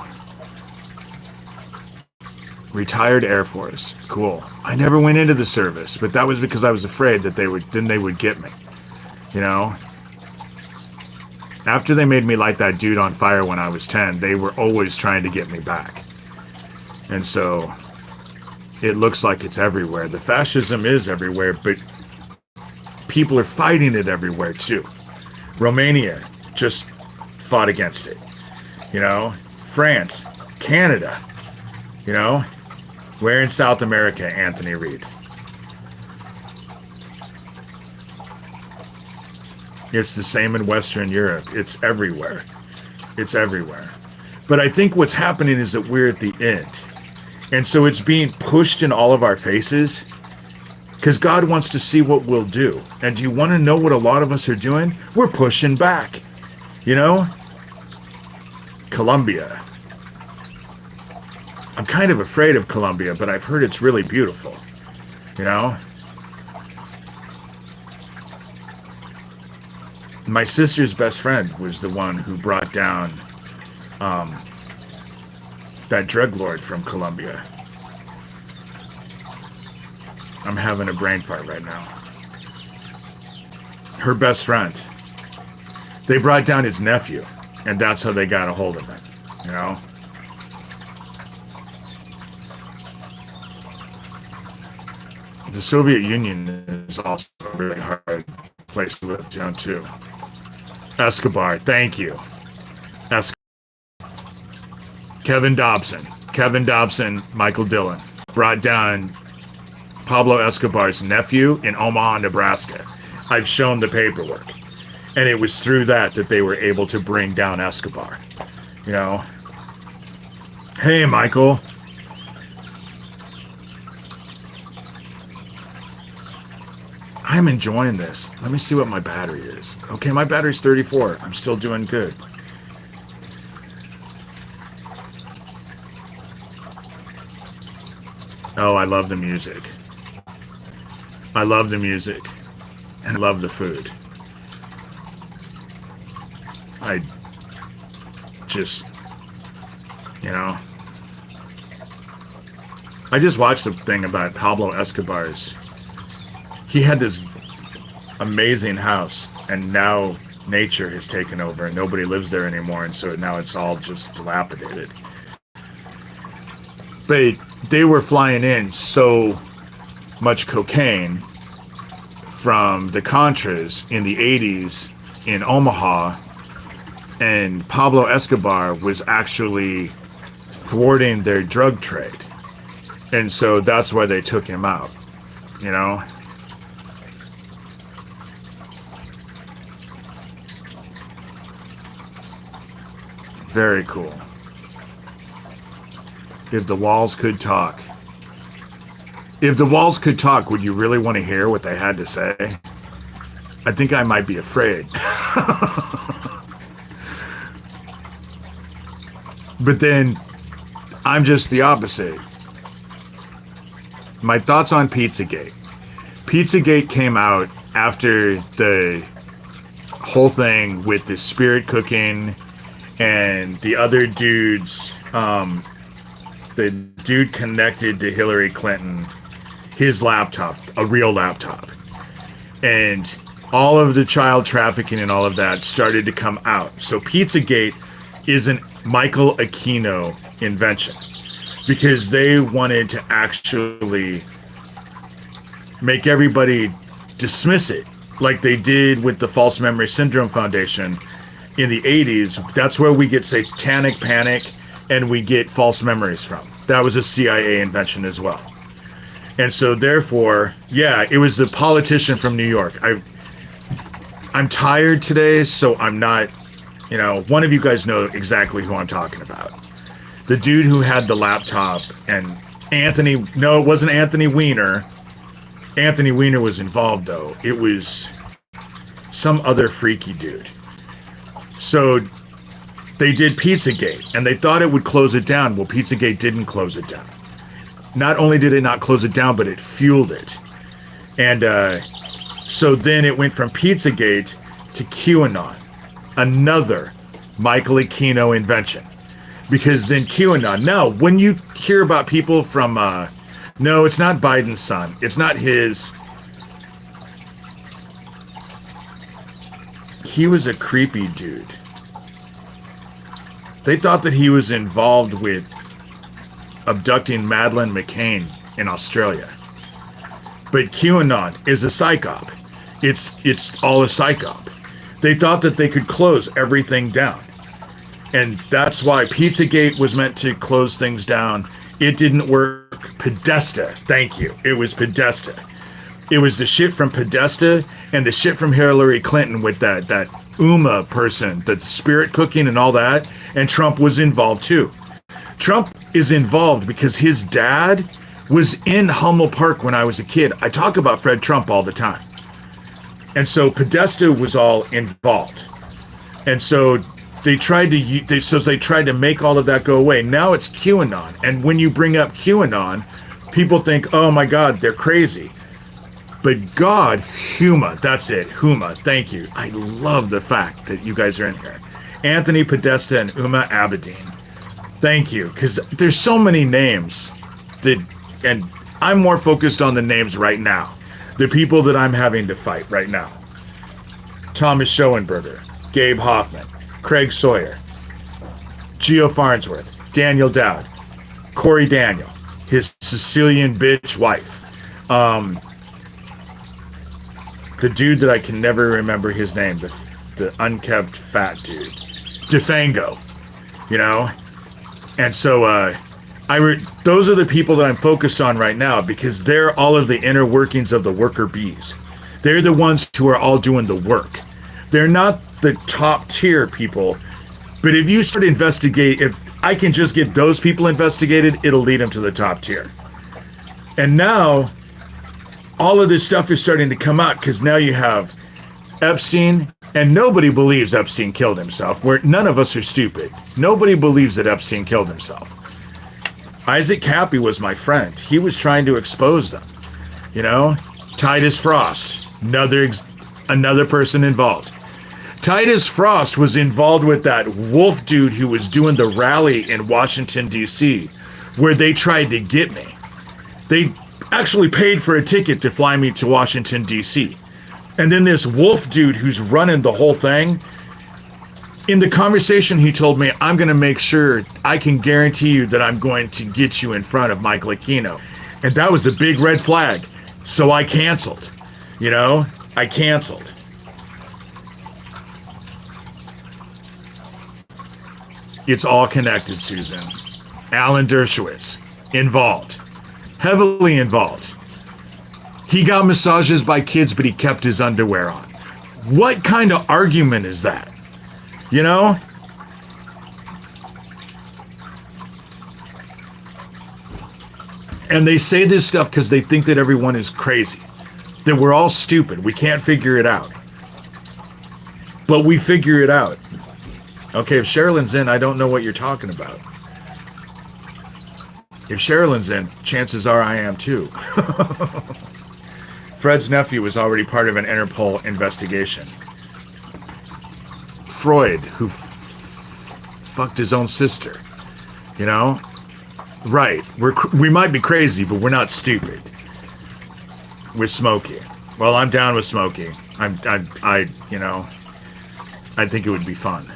Retired Air Force. Cool. I never went into the service, but that was because I was afraid that they would get me. You know? After they made me light that dude on fire when I was 10, they were always trying to get me back. And so, it looks like it's everywhere. The fascism is everywhere, but people are fighting it everywhere too. Romania just fought against it. You know? France, Canada. You know? Where in South America, Anthony Reed? It's the same in Western Europe. It's everywhere. It's everywhere. But I think what's happening is that we're at the end. And so it's being pushed in all of our faces because God wants to see what we'll do. And do you want to know what a lot of us are doing? We're pushing back. You know? Colombia. I'm kind of afraid of Colombia, but I've heard it's really beautiful. You know? My sister's best friend was the one who brought down that drug lord from Colombia. I'm having a brain fart right now. Her best friend. They brought down his nephew, and that's how they got a hold of him. You know? The Soviet Union is also a really hard place to live down too. Escobar, thank you. Kevin Dobson, Michael Dillon brought down Pablo Escobar's nephew in Omaha, Nebraska. I've shown the paperwork. And it was through that they were able to bring down Escobar. You know? Hey, Michael. I'm enjoying this. Let me see what my battery is. Okay, my battery's 34. I'm still doing good. Oh, I love the music. I love the music. And I love the food. I just, you know. I just watched the thing about Pablo Escobar's. He had this amazing house, and now nature has taken over, and nobody lives there anymore, and so now it's all just dilapidated. But they were flying in so much cocaine from the Contras in the 80s in Omaha, and Pablo Escobar was actually thwarting their drug trade. And so that's why they took him out, you know? Very cool. If the walls could talk. If the walls could talk, would you really want to hear what they had to say? I think I might be afraid. But then, I'm just the opposite. My thoughts on Pizzagate. Pizzagate came out after the whole thing with the spirit cooking and the other dudes the dude connected to Hillary Clinton his laptop, a real laptop. And all of the child trafficking and all of that started to come out. So Pizzagate is an Michael Aquino invention because they wanted to actually make everybody dismiss it like they did with the False Memory Syndrome Foundation in the 80s. That's where we get satanic panic and we get false memories from. That was a CIA invention as well. And so therefore, yeah, it was the politician from New York. I'm tired today, so I'm not, one of you guys know exactly who I'm talking about. The dude who had the laptop and it wasn't Anthony Weiner. Anthony Weiner was involved, though. It was some other freaky dude. So they did Pizzagate, and they thought it would close it down. Well, Pizzagate didn't close it down. Not only did it not close it down, but it fueled it. And so then it went from Pizzagate to QAnon, another Michael Aquino invention. Because then QAnon, now, when you hear about people from, no, it's not Biden's son. It's not his. He was a creepy dude. They thought that he was involved with abducting Madeleine McCann in Australia. But QAnon is a psyop. It's all a psyop. They thought that they could close everything down. And that's why Pizzagate was meant to close things down. It didn't work. Podesta, thank you. It was Podesta. It was the shit from Podesta and the shit from Hillary Clinton with that Uma person, that spirit cooking and all that. And Trump was involved too. Trump is involved because his dad was in Hummel Park when I was a kid. I talk about Fred Trump all the time. And so Podesta was all involved. And so they tried to make all of that go away. Now it's QAnon. And when you bring up QAnon, people think, oh my God, they're crazy. But God, Huma, that's it, Huma, thank you. I love the fact that you guys are in here. Anthony Podesta and Uma Abedin. Thank you, because there's so many names and I'm more focused on the names right now. The people that I'm having to fight right now. Thomas Schoenberger, Gabe Hoffman, Craig Sawyer, Geo Farnsworth, Daniel Dowd, Corey Daniel, his Sicilian bitch wife. The dude that I can never remember his name, the unkept fat dude. DeFango, And so those are the people that I'm focused on right now because they're all of the inner workings of the worker bees. They're the ones who are all doing the work. They're not the top tier people, but if you start if I can just get those people investigated, it'll lead them to the top tier. And now all of this stuff is starting to come out because now you have Epstein, and nobody believes Epstein killed himself. None of us are stupid. Nobody believes that Epstein killed himself. Isaac Cappy was my friend. He was trying to expose them. Titus Frost, another person involved. Titus Frost was involved with that wolf dude who was doing the rally in Washington, D.C., where they tried to get me. They actually paid for a ticket to fly me to Washington, D.C. And then this wolf dude who's running the whole thing, in the conversation he told me, I'm going to make sure, I can guarantee you that I'm going to get you in front of Michael Aquino. And that was a big red flag. So I canceled. I canceled. It's all connected, Susan. Alan Dershowitz, involved. Heavily involved. He got massages by kids, but he kept his underwear on. What kind of argument is that? And they say this stuff because they think that everyone is crazy. That we're all stupid. We can't figure it out. But we figure it out. Okay, if Sherilyn's in, I don't know what you're talking about. If Sherilyn's in, chances are I am too. Fred's nephew was already part of an Interpol investigation. Freud, who fucked his own sister. Right. We might be crazy, but we're not stupid. With Smokey. Well, I'm down with Smokey. I think it would be fun.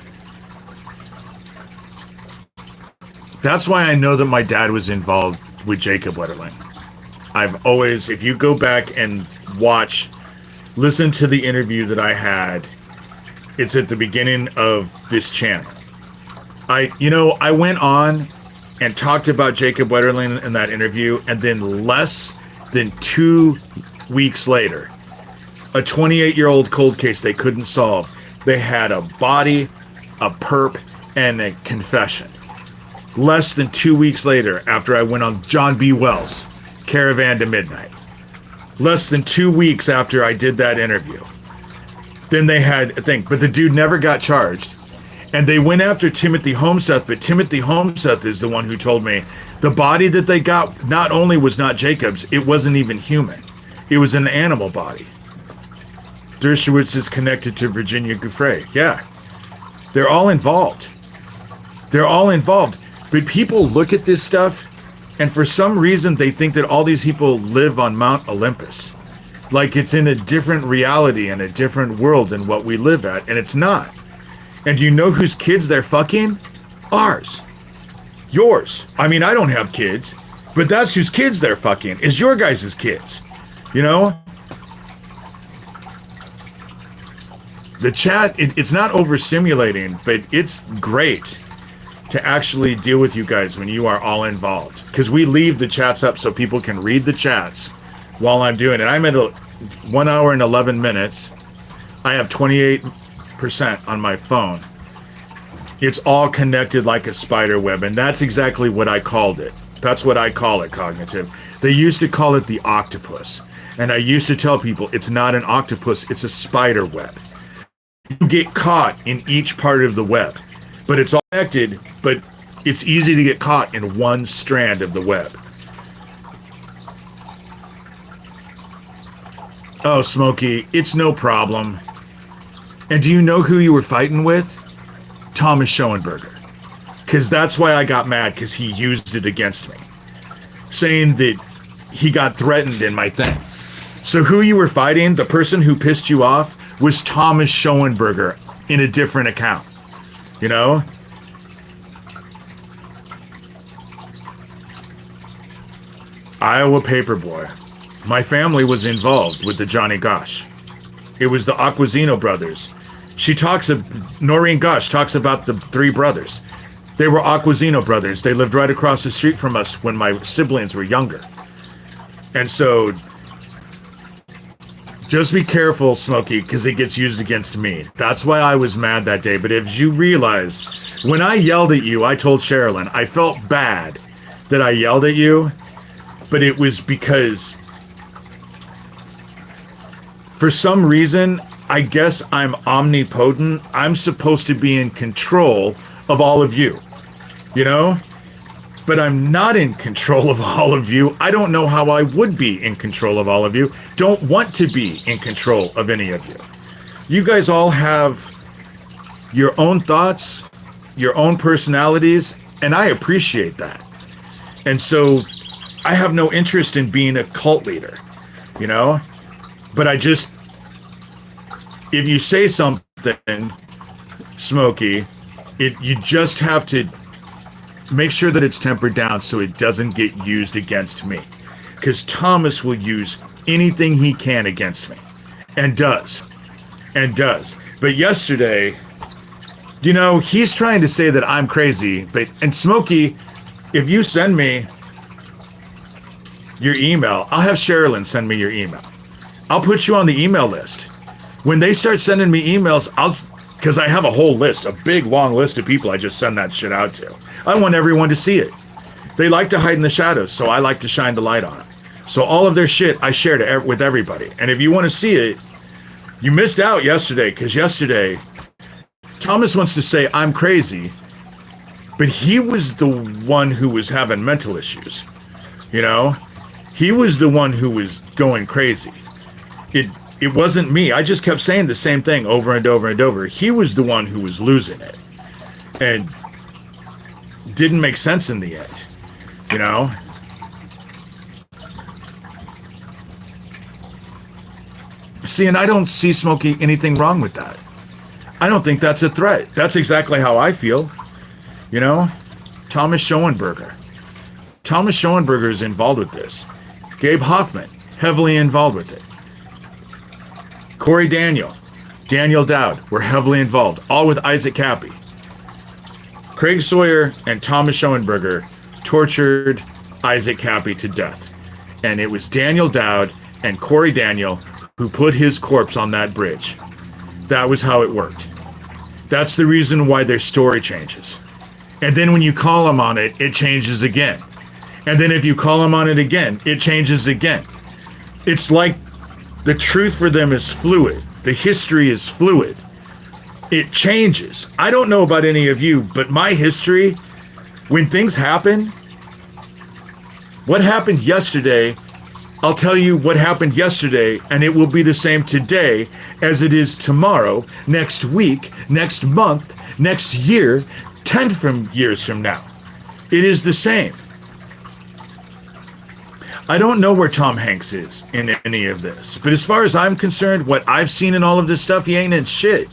That's why I know that my dad was involved with Jacob Wetterling. I've always, if you go back and listen to the interview that I had, it's at the beginning of this channel. I went on and talked about Jacob Wetterling in that interview, and then less than 2 weeks later, a 28-year-old cold case they couldn't solve. They had a body, a perp, and a confession. Less than 2 weeks later, after I went on John B. Wells' Caravan to Midnight. Less than 2 weeks after I did that interview. Then they had a thing, but the dude never got charged. And they went after Timothy Homeseth, but Timothy Homeseth is the one who told me the body that they got not only was not Jacob's, it wasn't even human. It was an animal body. Dershowitz is connected to Virginia Giuffre. Yeah. They're all involved. They're all involved. But people look at this stuff, and for some reason they think that all these people live on Mount Olympus. Like it's in a different reality and a different world than what we live at, and it's not. And do you know whose kids they're fucking? Ours. Yours. I mean, I don't have kids, but that's whose kids they're fucking, is your guys' kids. You know? The chat, it's not overstimulating, but it's great to actually deal with you guys when you are all involved. Because we leave the chats up so people can read the chats while I'm doing it. I'm at 1 hour and 11 minutes. I have 28% on my phone. It's all connected like a spider web, and that's exactly what I called it. That's what I call it, Cognitive. They used to call it the octopus. And I used to tell people it's not an octopus, it's a spider web. You get caught in each part of the web, but it's all connected, but it's easy to get caught in one strand of the web. Oh, Smokey, it's no problem. And do you know who you were fighting with? Thomas Schoenberger. Because that's why I got mad, because he used it against me. Saying that he got threatened in my thing. So who you were fighting, the person who pissed you off, was Thomas Schoenberger in a different account. You know? Iowa Paperboy. My family was involved with the Johnny Gosh. It was the Aquasino brothers. Noreen Gosh talks about the three brothers. They were Aquasino brothers. They lived right across the street from us when my siblings were younger. And so, just be careful, Smokey, because it gets used against me. That's why I was mad that day. But if you realize, when I yelled at you, I told Sherilyn, I felt bad that I yelled at you, but it was because, for some reason, I guess I'm omnipotent. I'm supposed to be in control of all of you, you know? But I'm not in control of all of you. I don't know how I would be in control of all of you. Don't want to be in control of any of you. You guys all have your own thoughts, your own personalities, and I appreciate that. And so I have no interest in being a cult leader, you know? But if you say something, Smokey, you just have to make sure that it's tempered down so it doesn't get used against me. Because Thomas will use anything he can against me. And does. But yesterday, you know, he's trying to say that I'm crazy. And Smokey, if you send me your email, I'll have Sherilyn send me your email. I'll put you on the email list. When they start sending me emails, because I have a whole list, a big, long list of people I just send that shit out to. I want everyone to see it. They like to hide in the shadows, so I like to shine the light on it. So all of their shit, I share with everybody. And if you want to see it, you missed out yesterday, because yesterday, Thomas wants to say I'm crazy, but he was the one who was having mental issues. You know? He was the one who was going crazy. It wasn't me. I just kept saying the same thing over and over and over. He was the one who was losing it. And didn't make sense in the end. You know? See, and I don't see smoking anything wrong with that. I don't think that's a threat. That's exactly how I feel. You know? Thomas Schoenberger. Thomas Schoenberger is involved with this. Gabe Hoffman, heavily involved with it. Corey Daniel, Daniel Dowd were heavily involved, all with Isaac Cappy. Craig Sawyer and Thomas Schoenberger tortured Isaac Cappy to death. And it was Daniel Dowd and Corey Daniel who put his corpse on that bridge. That was how it worked. That's the reason why their story changes. And then when you call them on it, it changes again. And then if you call them on it again, it changes again. It's like the truth for them is fluid. The history is fluid. It changes. I don't know about any of you, but my history, when things happen, what happened yesterday, I'll tell you what happened yesterday, and it will be the same today as it is tomorrow, next week, next month, next year, 10 years from now. It is the same. I don't know where Tom Hanks is in any of this, but as far as I'm concerned, what I've seen in all of this stuff, he ain't in shit.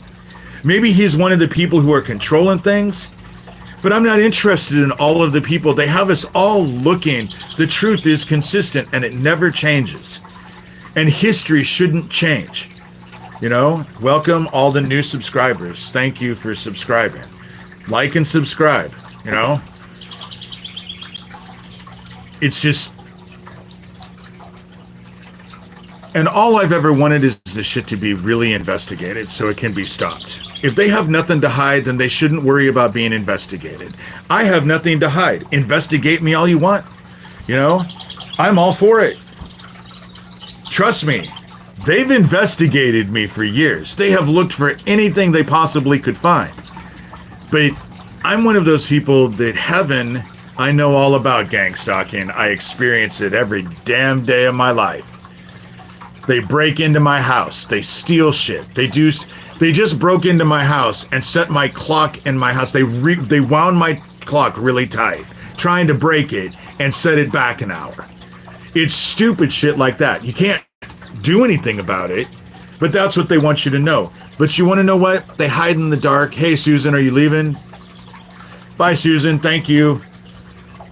Maybe he's one of the people who are controlling things, but I'm not interested in all of the people. They have us all looking. The truth is consistent and it never changes. And history shouldn't change. You know, welcome all the new subscribers. Thank you for subscribing. Like and subscribe, you know. It's just, and all I've ever wanted is this shit to be really investigated so it can be stopped. If they have nothing to hide, then they shouldn't worry about being investigated. I have nothing to hide. Investigate me all you want. You know, I'm all for it. Trust me, they've investigated me for years. They have looked for anything they possibly could find. But I'm one of those people that heaven, I know all about gang stalking. I experience it every damn day of my life. They break into my house. They steal shit. They just broke into my house and set my clock in my house. They wound my clock really tight, trying to break it and set it back an hour. It's stupid shit like that. You can't do anything about it, but that's what they want you to know. But you want to know what? They hide in the dark. Hey, Susan, are you leaving? Bye, Susan. Thank you.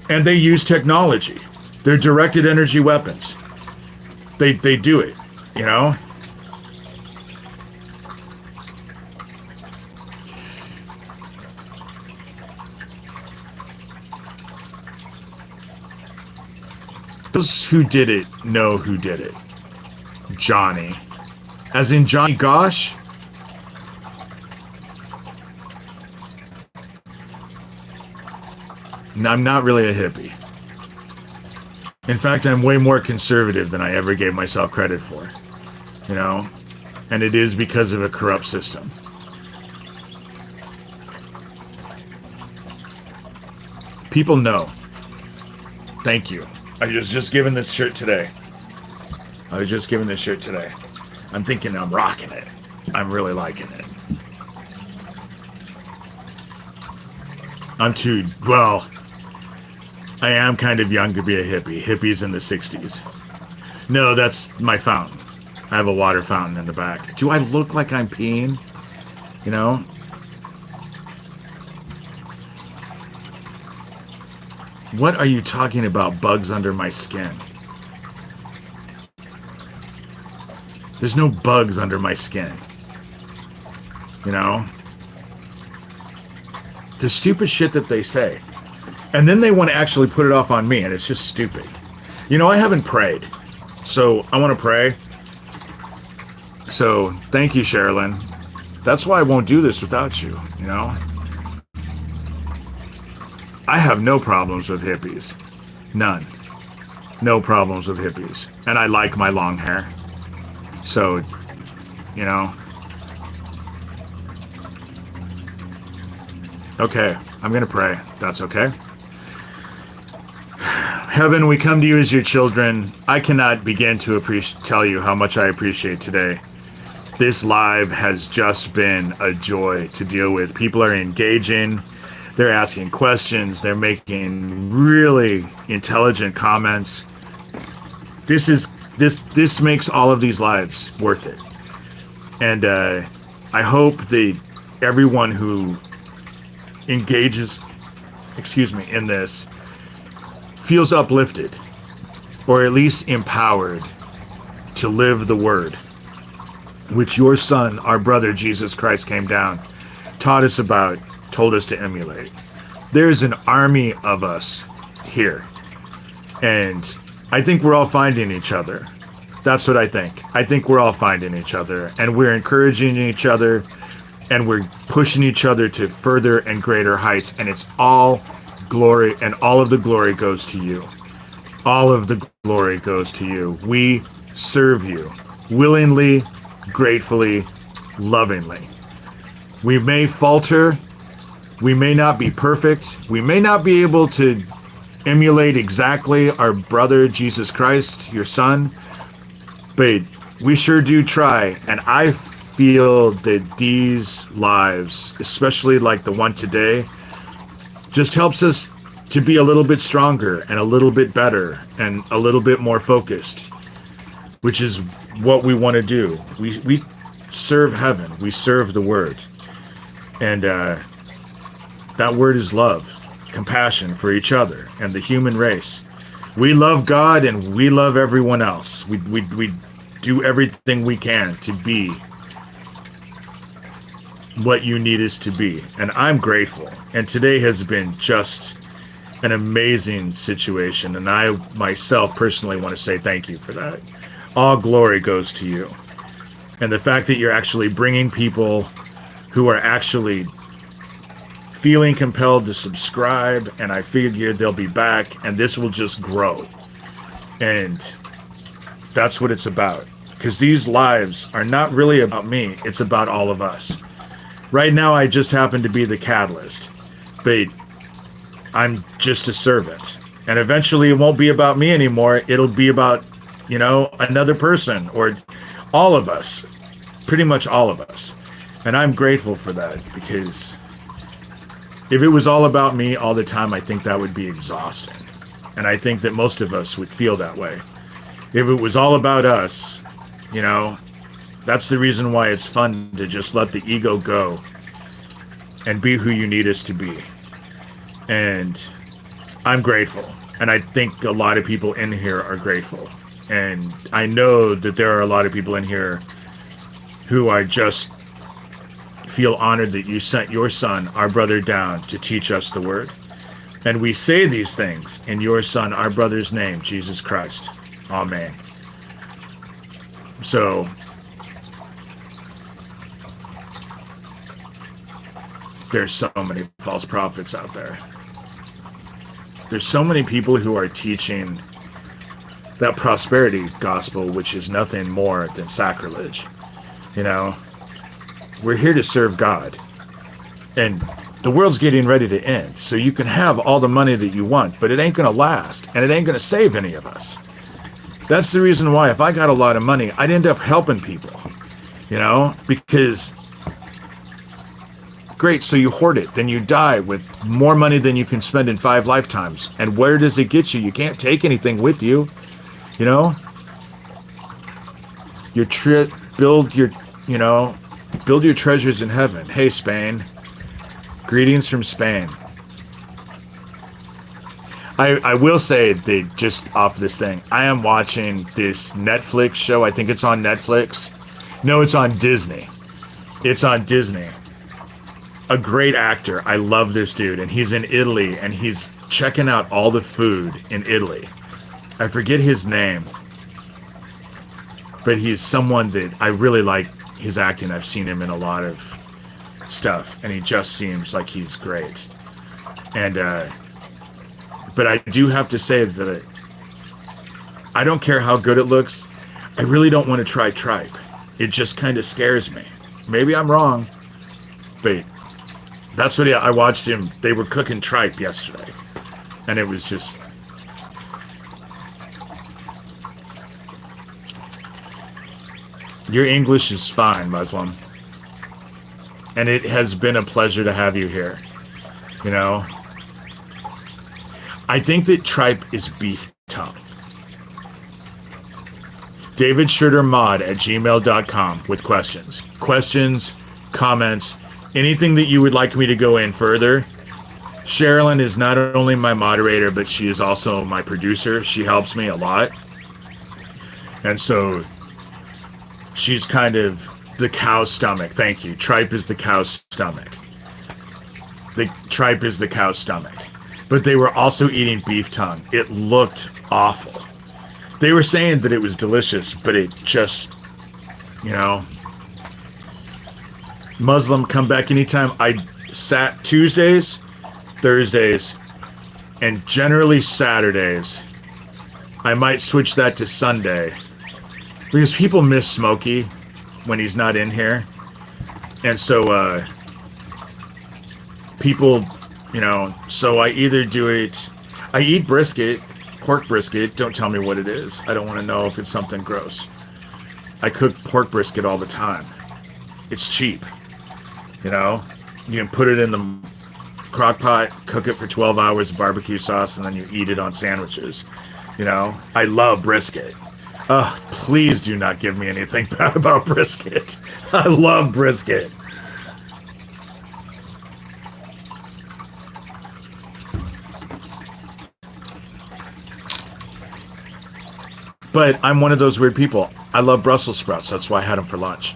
And they use technology. They're directed energy weapons. They do it, you know? Those who did it know who did it. Johnny. As in Johnny Gosh? No, I'm not really a hippie. In fact, I'm way more conservative than I ever gave myself credit for. You know? And it is because of a corrupt system. People know. Thank you. I was just given this shirt today. I'm thinking I'm rocking it. I'm really liking it. I am kind of young to be a hippie. Hippies in the 60s. No, that's my fountain. I have a water fountain in the back. Do I look like I'm peeing? You know? What are you talking about, bugs under my skin? There's no bugs under my skin. You know? The stupid shit that they say. And then they want to actually put it off on me, and it's just stupid. You know, I haven't prayed. So, I want to pray. So, thank you, Sherilyn. That's why I won't do this without you, you know? I have no problems with hippies. None. No problems with hippies. And I like my long hair. So, you know. Okay, I'm going to pray. That's okay. Heaven, we come to you as your children. I cannot begin to tell you how much I appreciate today. This live has just been a joy to deal with. People are engaging. They're asking questions. They're making really intelligent comments. This makes all of these lives worth it. And I hope that everyone who engages, in this feels uplifted, or at least empowered to live the word, which your son, our brother Jesus Christ, came down, taught us about, told us to emulate. There's an army of us here, and I think we're all finding each other. That's what I think. I think we're all finding each other, and we're encouraging each other, and we're pushing each other to further and greater heights, and it's all glory, and all of the glory goes to you. All of the glory goes to you. We serve you willingly, gratefully, lovingly. We may falter. We may not be perfect. We may not be able to emulate exactly our brother Jesus Christ, your son, but we sure do try. And I feel that these lives, especially like the one today, just helps us to be a little bit stronger and a little bit better and a little bit more focused, which is what we want to do. We serve heaven. We serve the word. And that word is love, compassion for each other and the human race. We love God and we love everyone else. We do everything we can to be what you need us to be. And I'm grateful. And today has been just an amazing situation. And I myself personally want to say thank you for that. All glory goes to you. And the fact that you're actually bringing people who are actually feeling compelled to subscribe, and I figure they'll be back, and this will just grow. And that's what it's about. Because these lives are not really about me. It's about all of us. Right now, I just happen to be the catalyst. But I'm just a servant. And eventually, it won't be about me anymore. It'll be about, another person, or all of us. Pretty much all of us. And I'm grateful for that, because if it was all about me all the time, I think that would be exhausting. And I think that most of us would feel that way. If it was all about us, that's the reason why it's fun to just let the ego go and be who you need us to be. And I'm grateful. And I think a lot of people in here are grateful. And I know that there are a lot of people in here who I just feel honored that you sent your son, our brother, down to teach us the word. And we say these things in your son, our brother's name, Jesus Christ. Amen. So, there's so many false prophets out there. There's so many people who are teaching that prosperity gospel, which is nothing more than sacrilege. We're here to serve God. And the world's getting ready to end. So you can have all the money that you want, but it ain't going to last. And it ain't going to save any of us. That's the reason why if I got a lot of money, I'd end up helping people. Because, great, so you hoard it. Then you die with more money than you can spend in 5 lifetimes. And where does it get you? You can't take anything with you. Build your treasures in heaven. Hey, Spain. Greetings from Spain. I will say that just off this thing, I am watching this Netflix show. I think it's on Netflix. No, it's on Disney. It's on Disney. A great actor. I love this dude. And he's in Italy, and he's checking out all the food in Italy. I forget his name. But he's someone that I really like his acting. I've seen him in a lot of stuff, and he just seems like he's great. And but I do have to say that I don't care how good it looks. I really don't want to try tripe. It just kind of scares me. Maybe I'm wrong, but that's what I watched him. They were cooking tripe yesterday, and it was just. Your English is fine, Muslim. And it has been a pleasure to have you here. You know, I think that tripe is beef tongue. DavidShurterMod@gmail.com with questions. Questions, comments, anything that you would like me to go in further. Sherilyn is not only my moderator, but she is also my producer. She helps me a lot. And so she's kind of the cow's stomach. Thank you. Tripe is the cow's stomach. The tripe is the cow's stomach. But they were also eating beef tongue. It looked awful. They were saying that it was delicious, but it just, you know. Muslim, come back anytime. I sat Tuesdays, Thursdays, and generally Saturdays. I might switch that to Sunday. Because people miss Smokey when he's not in here. And so, people, you know, so I either do it, I eat brisket, pork brisket, don't tell me what it is. I don't want to know if it's something gross. I cook pork brisket all the time. It's cheap, you know? You can put it in the crock pot, cook it for 12 hours with barbecue sauce, and then you eat it on sandwiches, you know? I love brisket. Please do not give me anything bad about brisket. I love brisket. But I'm one of those weird people. I love Brussels sprouts. That's why I had them for lunch.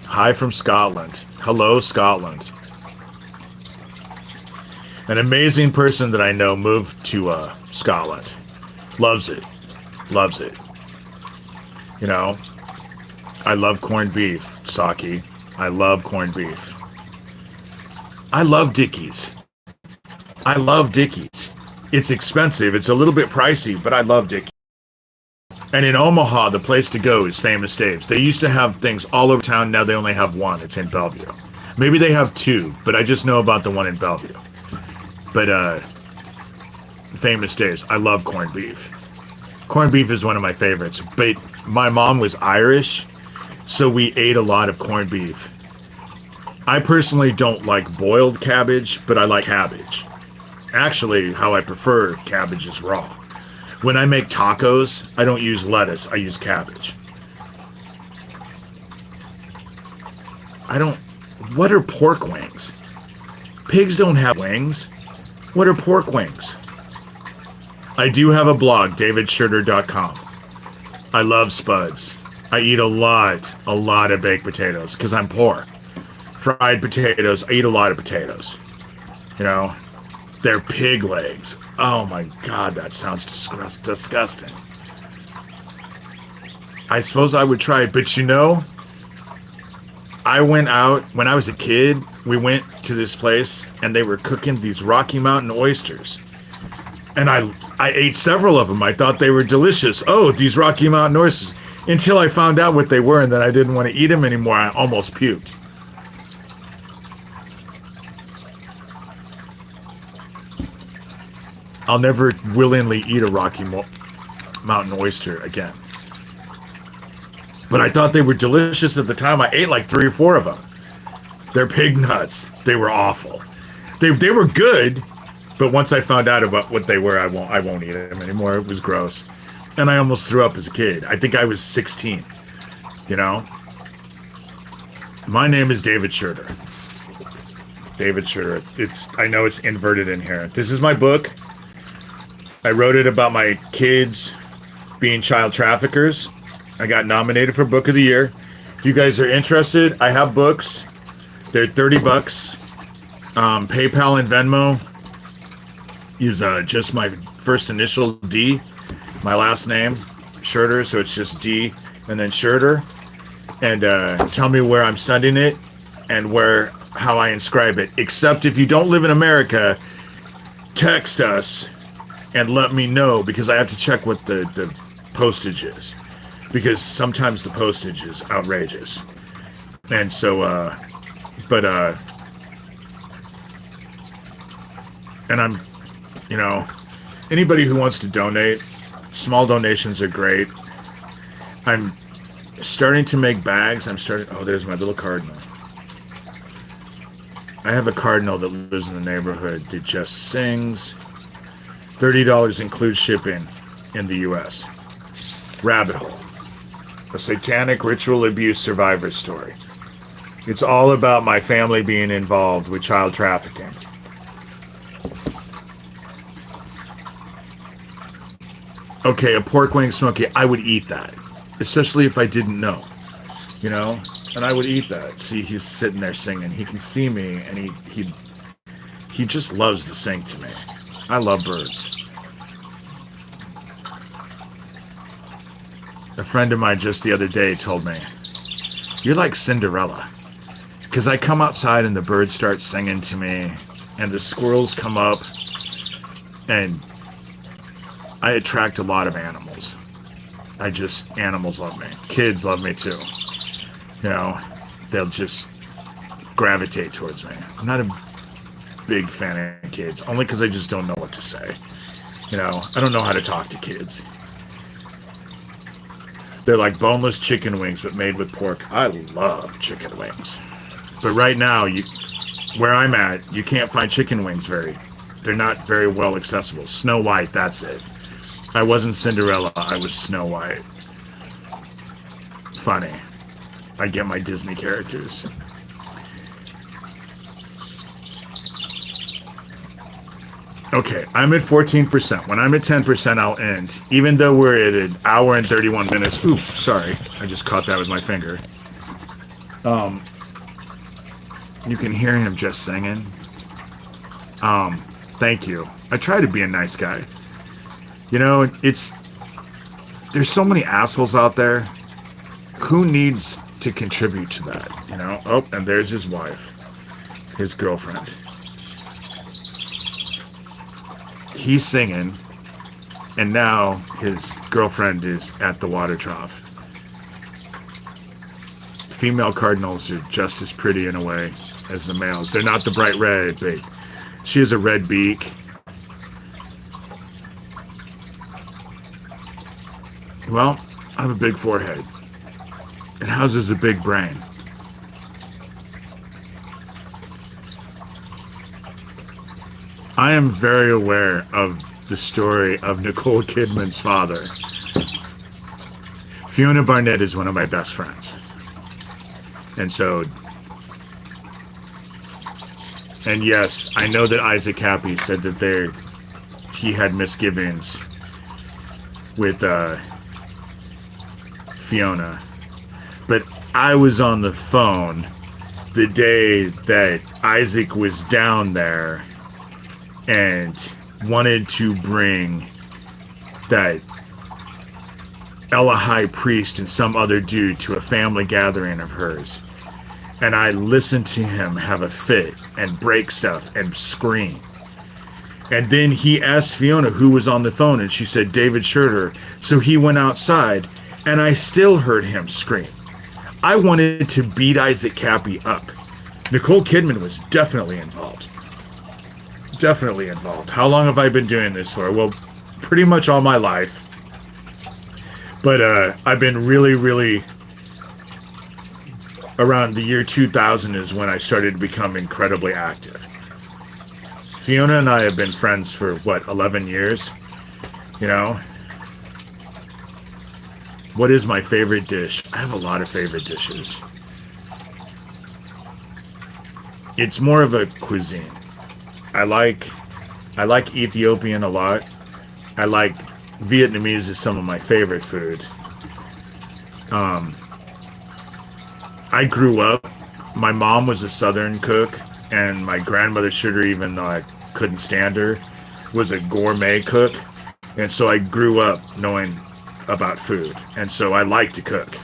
Hi from Scotland. Hello, Scotland. An amazing person that I know moved to Scotland. Loves it. Loves it. You know, I love corned beef, Saki. I love corned beef. I love Dickies. I love Dickies. It's expensive. It's a little bit pricey, but I love Dickies. And in Omaha, the place to go is Famous Dave's. They used to have things all over town. Now they only have one. It's in Bellevue. Maybe they have two, but I just know about the one in Bellevue. But Famous Dave's. I love corned beef. Corned beef is one of my favorites. But my mom was Irish, so we ate a lot of corned beef. I personally don't like boiled cabbage, but I like cabbage. Actually, how I prefer cabbage is raw. When I make tacos, I don't use lettuce, I use cabbage. What are pork wings? Pigs don't have wings. What are pork wings? I do have a blog, davidshurter.com. I love spuds. I eat a lot of baked potatoes, because I'm poor. Fried potatoes, I eat a lot of potatoes. You know, they're pig legs. Oh my God, that sounds disgusting. I suppose I would try it, but you know, I went out, when I was a kid, we went to this place, and they were cooking these Rocky Mountain oysters. And I ate several of them. I thought they were delicious. Oh, these Rocky Mountain oysters. Until I found out what they were, and then I didn't want to eat them anymore. I almost puked. I'll never willingly eat a Rocky Mountain oyster again. But I thought they were delicious at the time. I ate like 3 or 4 of them. They're pig nuts. They were awful. They were good. But once I found out about what they were, I won't eat them anymore. It was gross. And I almost threw up as a kid. I think I was 16. You know? My name is David Shurter. David Shurter. I know it's inverted in here. This is my book. I wrote it about my kids being child traffickers. I got nominated for Book of the Year. If you guys are interested, I have books. They're $30. PayPal and Venmo is just my first initial D, my last name, Shurter, so it's just D and then Shurter. And tell me where I'm sending it and how I inscribe it. Except if you don't live in America, text us and let me know, because I have to check what the postage is, because sometimes the postage is outrageous. And so and I'm, you know, anybody who wants to donate, small donations are great. I'm starting to make bags. Oh, there's my little cardinal. I have a cardinal that lives in the neighborhood that just sings. $30 includes shipping in the U.S. Rabbit Hole. A satanic ritual abuse survivor story. It's all about my family being involved with child trafficking. Okay, a pork wing smoky, I would eat that. Especially if I didn't know. You know? And I would eat that. See, he's sitting there singing. He can see me, and he just loves to sing to me. I love birds. A friend of mine just the other day told me, "You're like Cinderella." Because I come outside and the birds start singing to me, and the squirrels come up, and I attract a lot of animals. Animals love me. Kids love me too. You know, they'll just gravitate towards me. I'm not a big fan of kids, only because I just don't know what to say. You know, I don't know how to talk to kids. They're like boneless chicken wings, but made with pork. I love chicken wings. But right now, where I'm at, you can't find chicken wings they're not very well accessible. Snow White, that's it. I wasn't Cinderella, I was Snow White. Funny. I get my Disney characters. Okay, I'm at 14%. When I'm at 10%, I'll end. Even though we're at an hour and 31 minutes. Oops, sorry. I just caught that with my finger. You can hear him just singing. Thank you. I try to be a nice guy. You know, there's so many assholes out there. Who needs to contribute to that, you know? Oh, and there's his wife. His girlfriend. He's singing, and now his girlfriend is at the water trough. Female cardinals are just as pretty in a way as the males. They're not the bright red, but she has a red beak. Well, I have a big forehead. It houses a big brain. I am very aware of the story of Nicole Kidman's father. Fiona Barnett is one of my best friends. And yes, I know that Isaac Cappy said that he had misgivings with Fiona. But I was on the phone the day that Isaac was down there and wanted to bring that Ella High Priest and some other dude to a family gathering of hers. And I listened to him have a fit and break stuff and scream. And then he asked Fiona who was on the phone, and she said David Shurter. So he went outside, and I still heard him scream. I wanted to beat Isaac Cappy up. Nicole Kidman was definitely involved. Definitely involved. How long have I been doing this for? Well, pretty much all my life. But I've been really around the year 2000 is when I started to become incredibly active. Fiona and I have been friends for, 11 years? You know? What is my favorite dish? I have a lot of favorite dishes. It's more of a cuisine. I like Ethiopian a lot. I like Vietnamese is some of my favorite food. I grew up, my mom was a Southern cook, and my grandmother Shurter, even though I couldn't stand her, was a gourmet cook. And so I grew up knowing about food. And so I like to cook.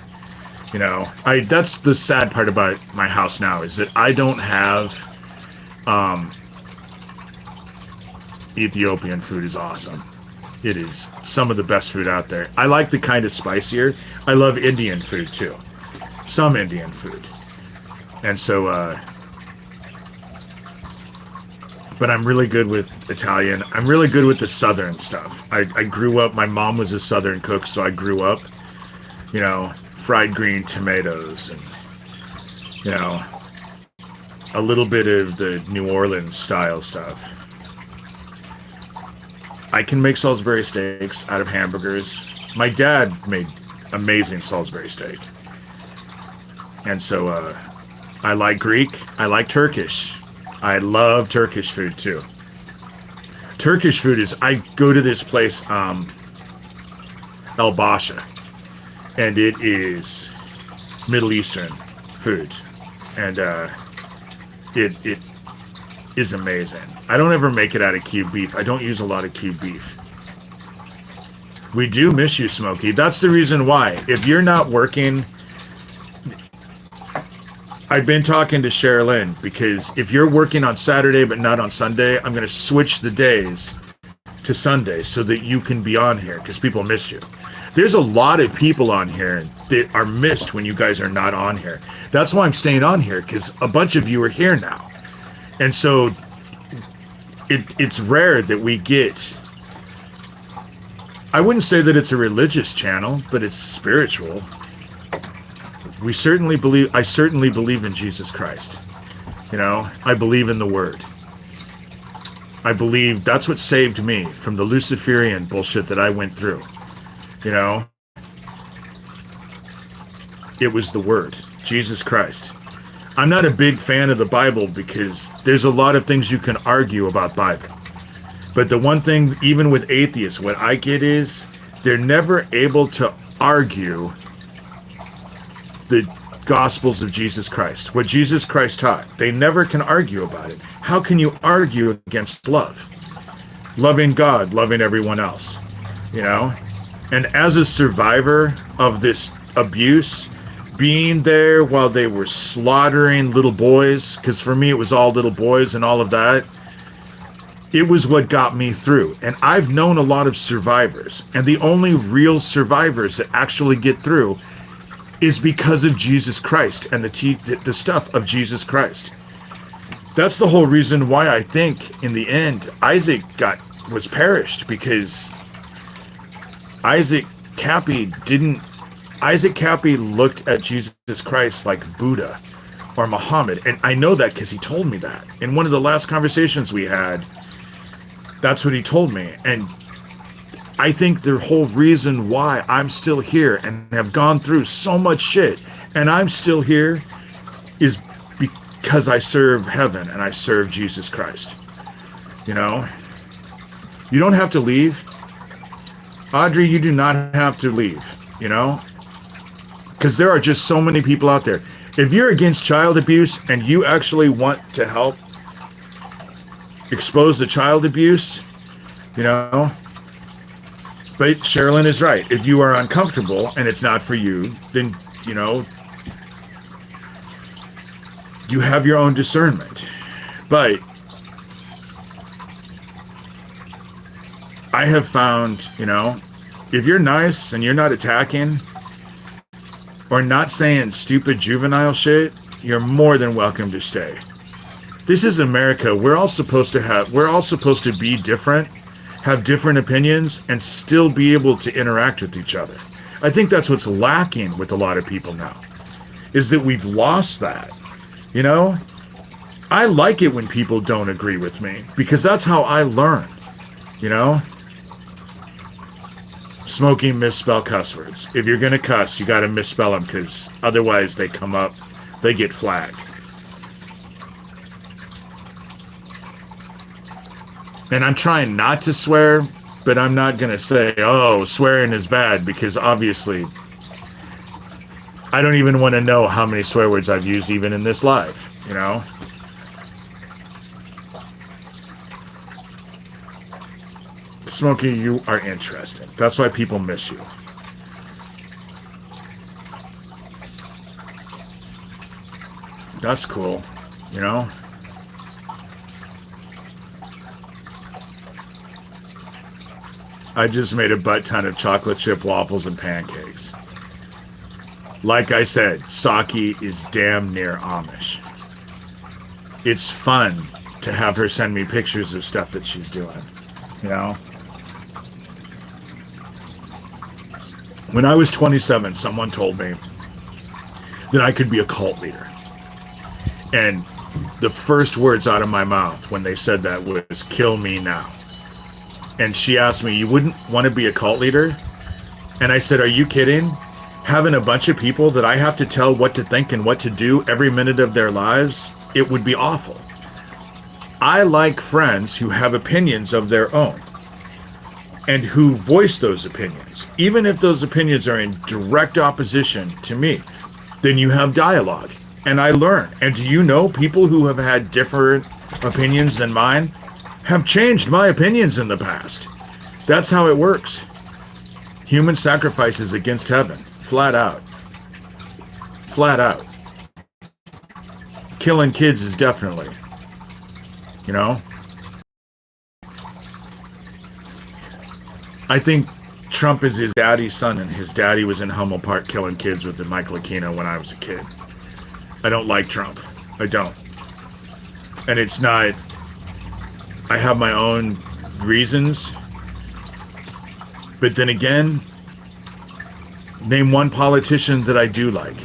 You know, that's the sad part about my house now, is that I don't have Ethiopian food is awesome. It is some of the best food out there. I like the kind of spicier. I love Indian food too. Some Indian food. And so, but I'm really good with Italian. I'm really good with the Southern stuff. I grew up, my mom was a Southern cook, so I grew up, you know, fried green tomatoes and, you know, a little bit of the New Orleans style stuff. I can make Salisbury steaks out of hamburgers. My dad made amazing Salisbury steak. And so I like Greek. I like Turkish. I love Turkish food too. Turkish food is, I go to this place, El Basha, and it is Middle Eastern food. And it is amazing. I don't ever make it out of cubed beef. I don't use a lot of cubed beef. We do miss you, Smokey. That's the reason why. If you're not working, I've been talking to Sherilyn, because if you're working on Saturday but not on Sunday, I'm going to switch the days to Sunday so that you can be on here, because people miss you. There's a lot of people on here that are missed when you guys are not on here. That's why I'm staying on here, because a bunch of you are here now. And so it's rare that we get, I wouldn't say that it's a religious channel, but it's spiritual. I certainly believe in Jesus Christ. You know, I believe in the Word. I believe that's what saved me from the Luciferian bullshit that I went through. You know, it was the Word, Jesus Christ. I'm not a big fan of the Bible because there's a lot of things you can argue about Bible. But the one thing, even with atheists, what I get is they're never able to argue the Gospels of Jesus Christ, what Jesus Christ taught. They never can argue about it. How can you argue against love? Loving God, loving everyone else, you know? And as a survivor of this abuse, being there while they were slaughtering little boys, because for me it was all little boys and all of that, it was what got me through. And I've known a lot of survivors, and the only real survivors that actually get through is because of Jesus Christ and the stuff of Jesus Christ. That's the whole reason why I think in the end Isaac was perished, because Isaac Cappy looked at Jesus Christ like Buddha or Muhammad. And I know that because he told me that. In one of the last conversations we had, that's what he told me. And I think the whole reason why I'm still here and have gone through so much shit and I'm still here is because I serve heaven and I serve Jesus Christ. You know? You don't have to leave. Audrey, you do not have to leave, you know? Because there are just so many people out there. If you're against child abuse and you actually want to help expose the child abuse, you know, but Sherilyn is right. If you are uncomfortable and it's not for you, then, you know, you have your own discernment. But I have found, you know, if you're nice and you're not attacking or not saying stupid juvenile shit, you're more than welcome to stay. This is America. We're all supposed to be different, have different opinions, and still be able to interact with each other. I think that's what's lacking with a lot of people now, is that we've lost that. You know, I like it when people don't agree with me because that's how I learn, you know? Smoking misspell cuss words. If you're going to cuss, you got to misspell them because otherwise they come up, they get flagged. And I'm trying not to swear, but I'm not going to say, oh, swearing is bad, because obviously I don't even want to know how many swear words I've used even in this live, you know? Smokey, you are interesting. That's why people miss you. That's cool, you know? I just made a butt ton of chocolate chip waffles and pancakes. Like I said, Saki is damn near Amish. It's fun to have her send me pictures of stuff that she's doing, you know? When I was 27, someone told me that I could be a cult leader. And the first words out of my mouth when they said that was "kill me now." And she asked me, "You wouldn't want to be a cult leader?" And I said, "Are you kidding? Having a bunch of people that I have to tell what to think and what to do every minute of their lives, it would be awful. I like friends who have opinions of their own and who voice those opinions, even if those opinions are in direct opposition to me. Then you have dialogue, and I learn. And do you know, people who have had different opinions than mine have changed my opinions in the past. That's how it works. Human sacrifice is against heaven, flat out. Flat out. Killing kids is definitely, you know? I think Trump is his daddy's son, and his daddy was in Hummel Park killing kids with the Michael Aquino when I was a kid. I don't like Trump. I don't. And it's not... I have my own reasons. But then again, name one politician that I do like.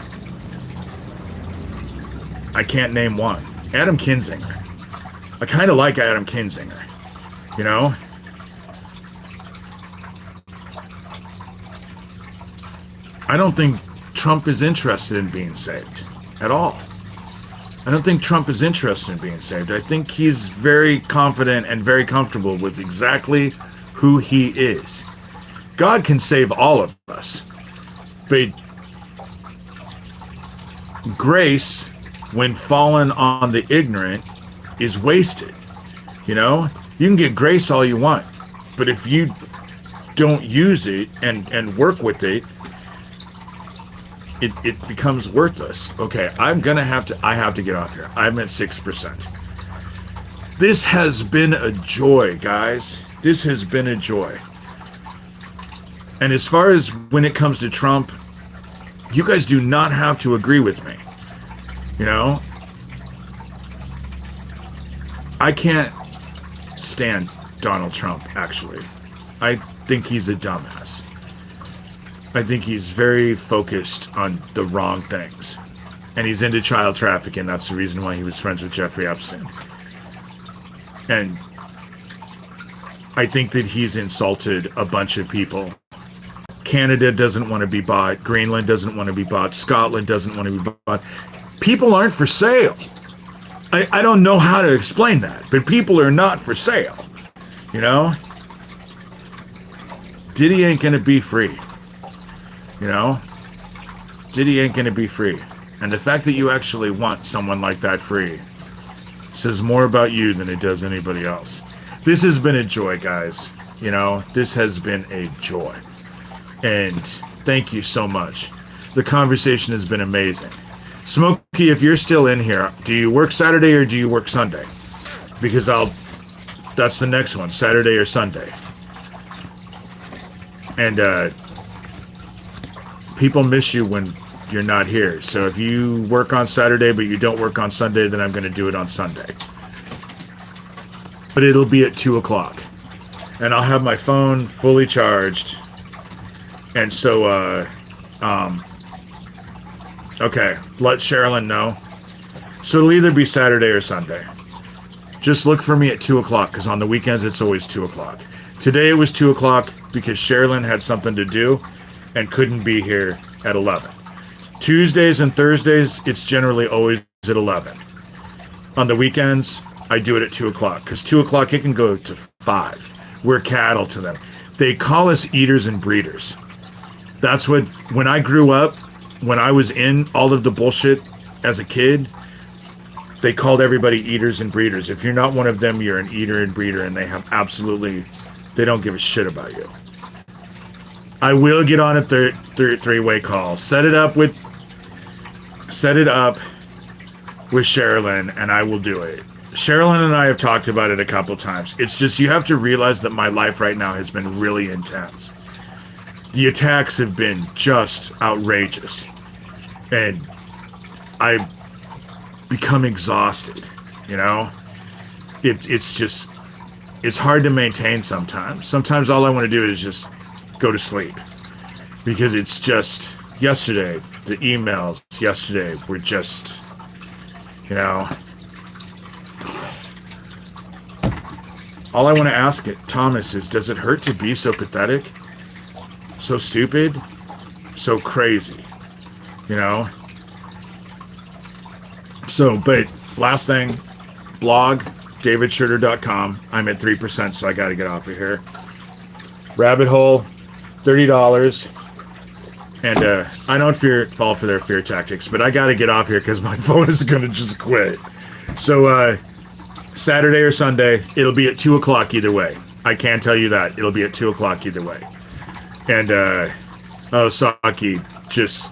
I can't name one. Adam Kinzinger. I kind of like Adam Kinzinger. You know? I don't think Trump is interested in being saved at all. I don't think Trump is interested in being saved. I think he's very confident and very comfortable with exactly who he is. God can save all of us. But grace, when fallen on the ignorant, is wasted. You know? You can get grace all you want. But if you don't use it and work with it, it becomes worthless. Okay, I have to get off here. I'm at 6%. This has been a joy, guys. This has been a joy. And as far as when it comes to Trump, you guys do not have to agree with me. You know? I can't stand Donald Trump, actually. I think he's a dumbass. I think he's very focused on the wrong things. And he's into child trafficking. That's the reason why he was friends with Jeffrey Epstein. And I think that he's insulted a bunch of people. Canada doesn't want to be bought. Greenland doesn't want to be bought. Scotland doesn't want to be bought. People aren't for sale. I don't know how to explain that, but people are not for sale. You know? Diddy ain't gonna be free. You know? Diddy ain't gonna be free. And the fact that you actually want someone like that free says more about you than it does anybody else. This has been a joy, guys. You know, this has been a joy. And thank you so much. The conversation has been amazing. Smokey, if you're still in here, do you work Saturday or do you work Sunday? Because that's the next one, Saturday or Sunday. And people miss you when you're not here. So if you work on Saturday but you don't work on Sunday, then I'm going to do it on Sunday. But it'll be at 2 o'clock. And I'll have my phone fully charged. And so, okay, let Sherilyn know. So it'll either be Saturday or Sunday. Just look for me at 2 o'clock, because on the weekends it's always 2 o'clock. Today it was 2 o'clock because Sherilyn had something to do and couldn't be here at 11. Tuesdays and Thursdays, it's generally always at 11. On the weekends, I do it at 2 o'clock, because 2 o'clock it can go to 5. We're cattle to them. They call us eaters and breeders. That's what, when I grew up, when I was in all of the bullshit as a kid, they called everybody eaters and breeders. If you're not one of them, you're an eater and breeder, and they don't give a shit about you. I will get on a three-way call. Set it up with Sherilyn, and I will do it. Sherilyn and I have talked about it a couple times. It's just, you have to realize that my life right now has been really intense. The attacks have been just outrageous. And I've become exhausted, you know? It's hard to maintain sometimes. Sometimes all I want to do is just go to sleep. Because it's just, yesterday, the emails yesterday were just, you know, all I want to ask it, Thomas, is does it hurt to be so pathetic? So stupid? So crazy? You know? So, but last thing, blog, davidshurter.com. I'm at 3%, so I got to get off of here. Rabbit Hole, $30. And I don't fall for their fear tactics, but I got to get off here because my phone is going to just quit. So, Saturday or Sunday, it'll be at 2 o'clock either way. I can tell you that. It'll be at 2 o'clock either way. And, Saki, just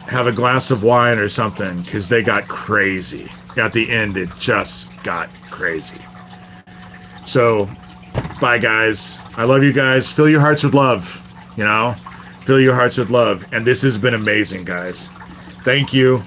have a glass of wine or something, because they got crazy. At the end, it just got crazy. So, bye, guys. I love you guys. Fill your hearts with love, you know? Fill your hearts with love. And this has been amazing, guys. Thank you.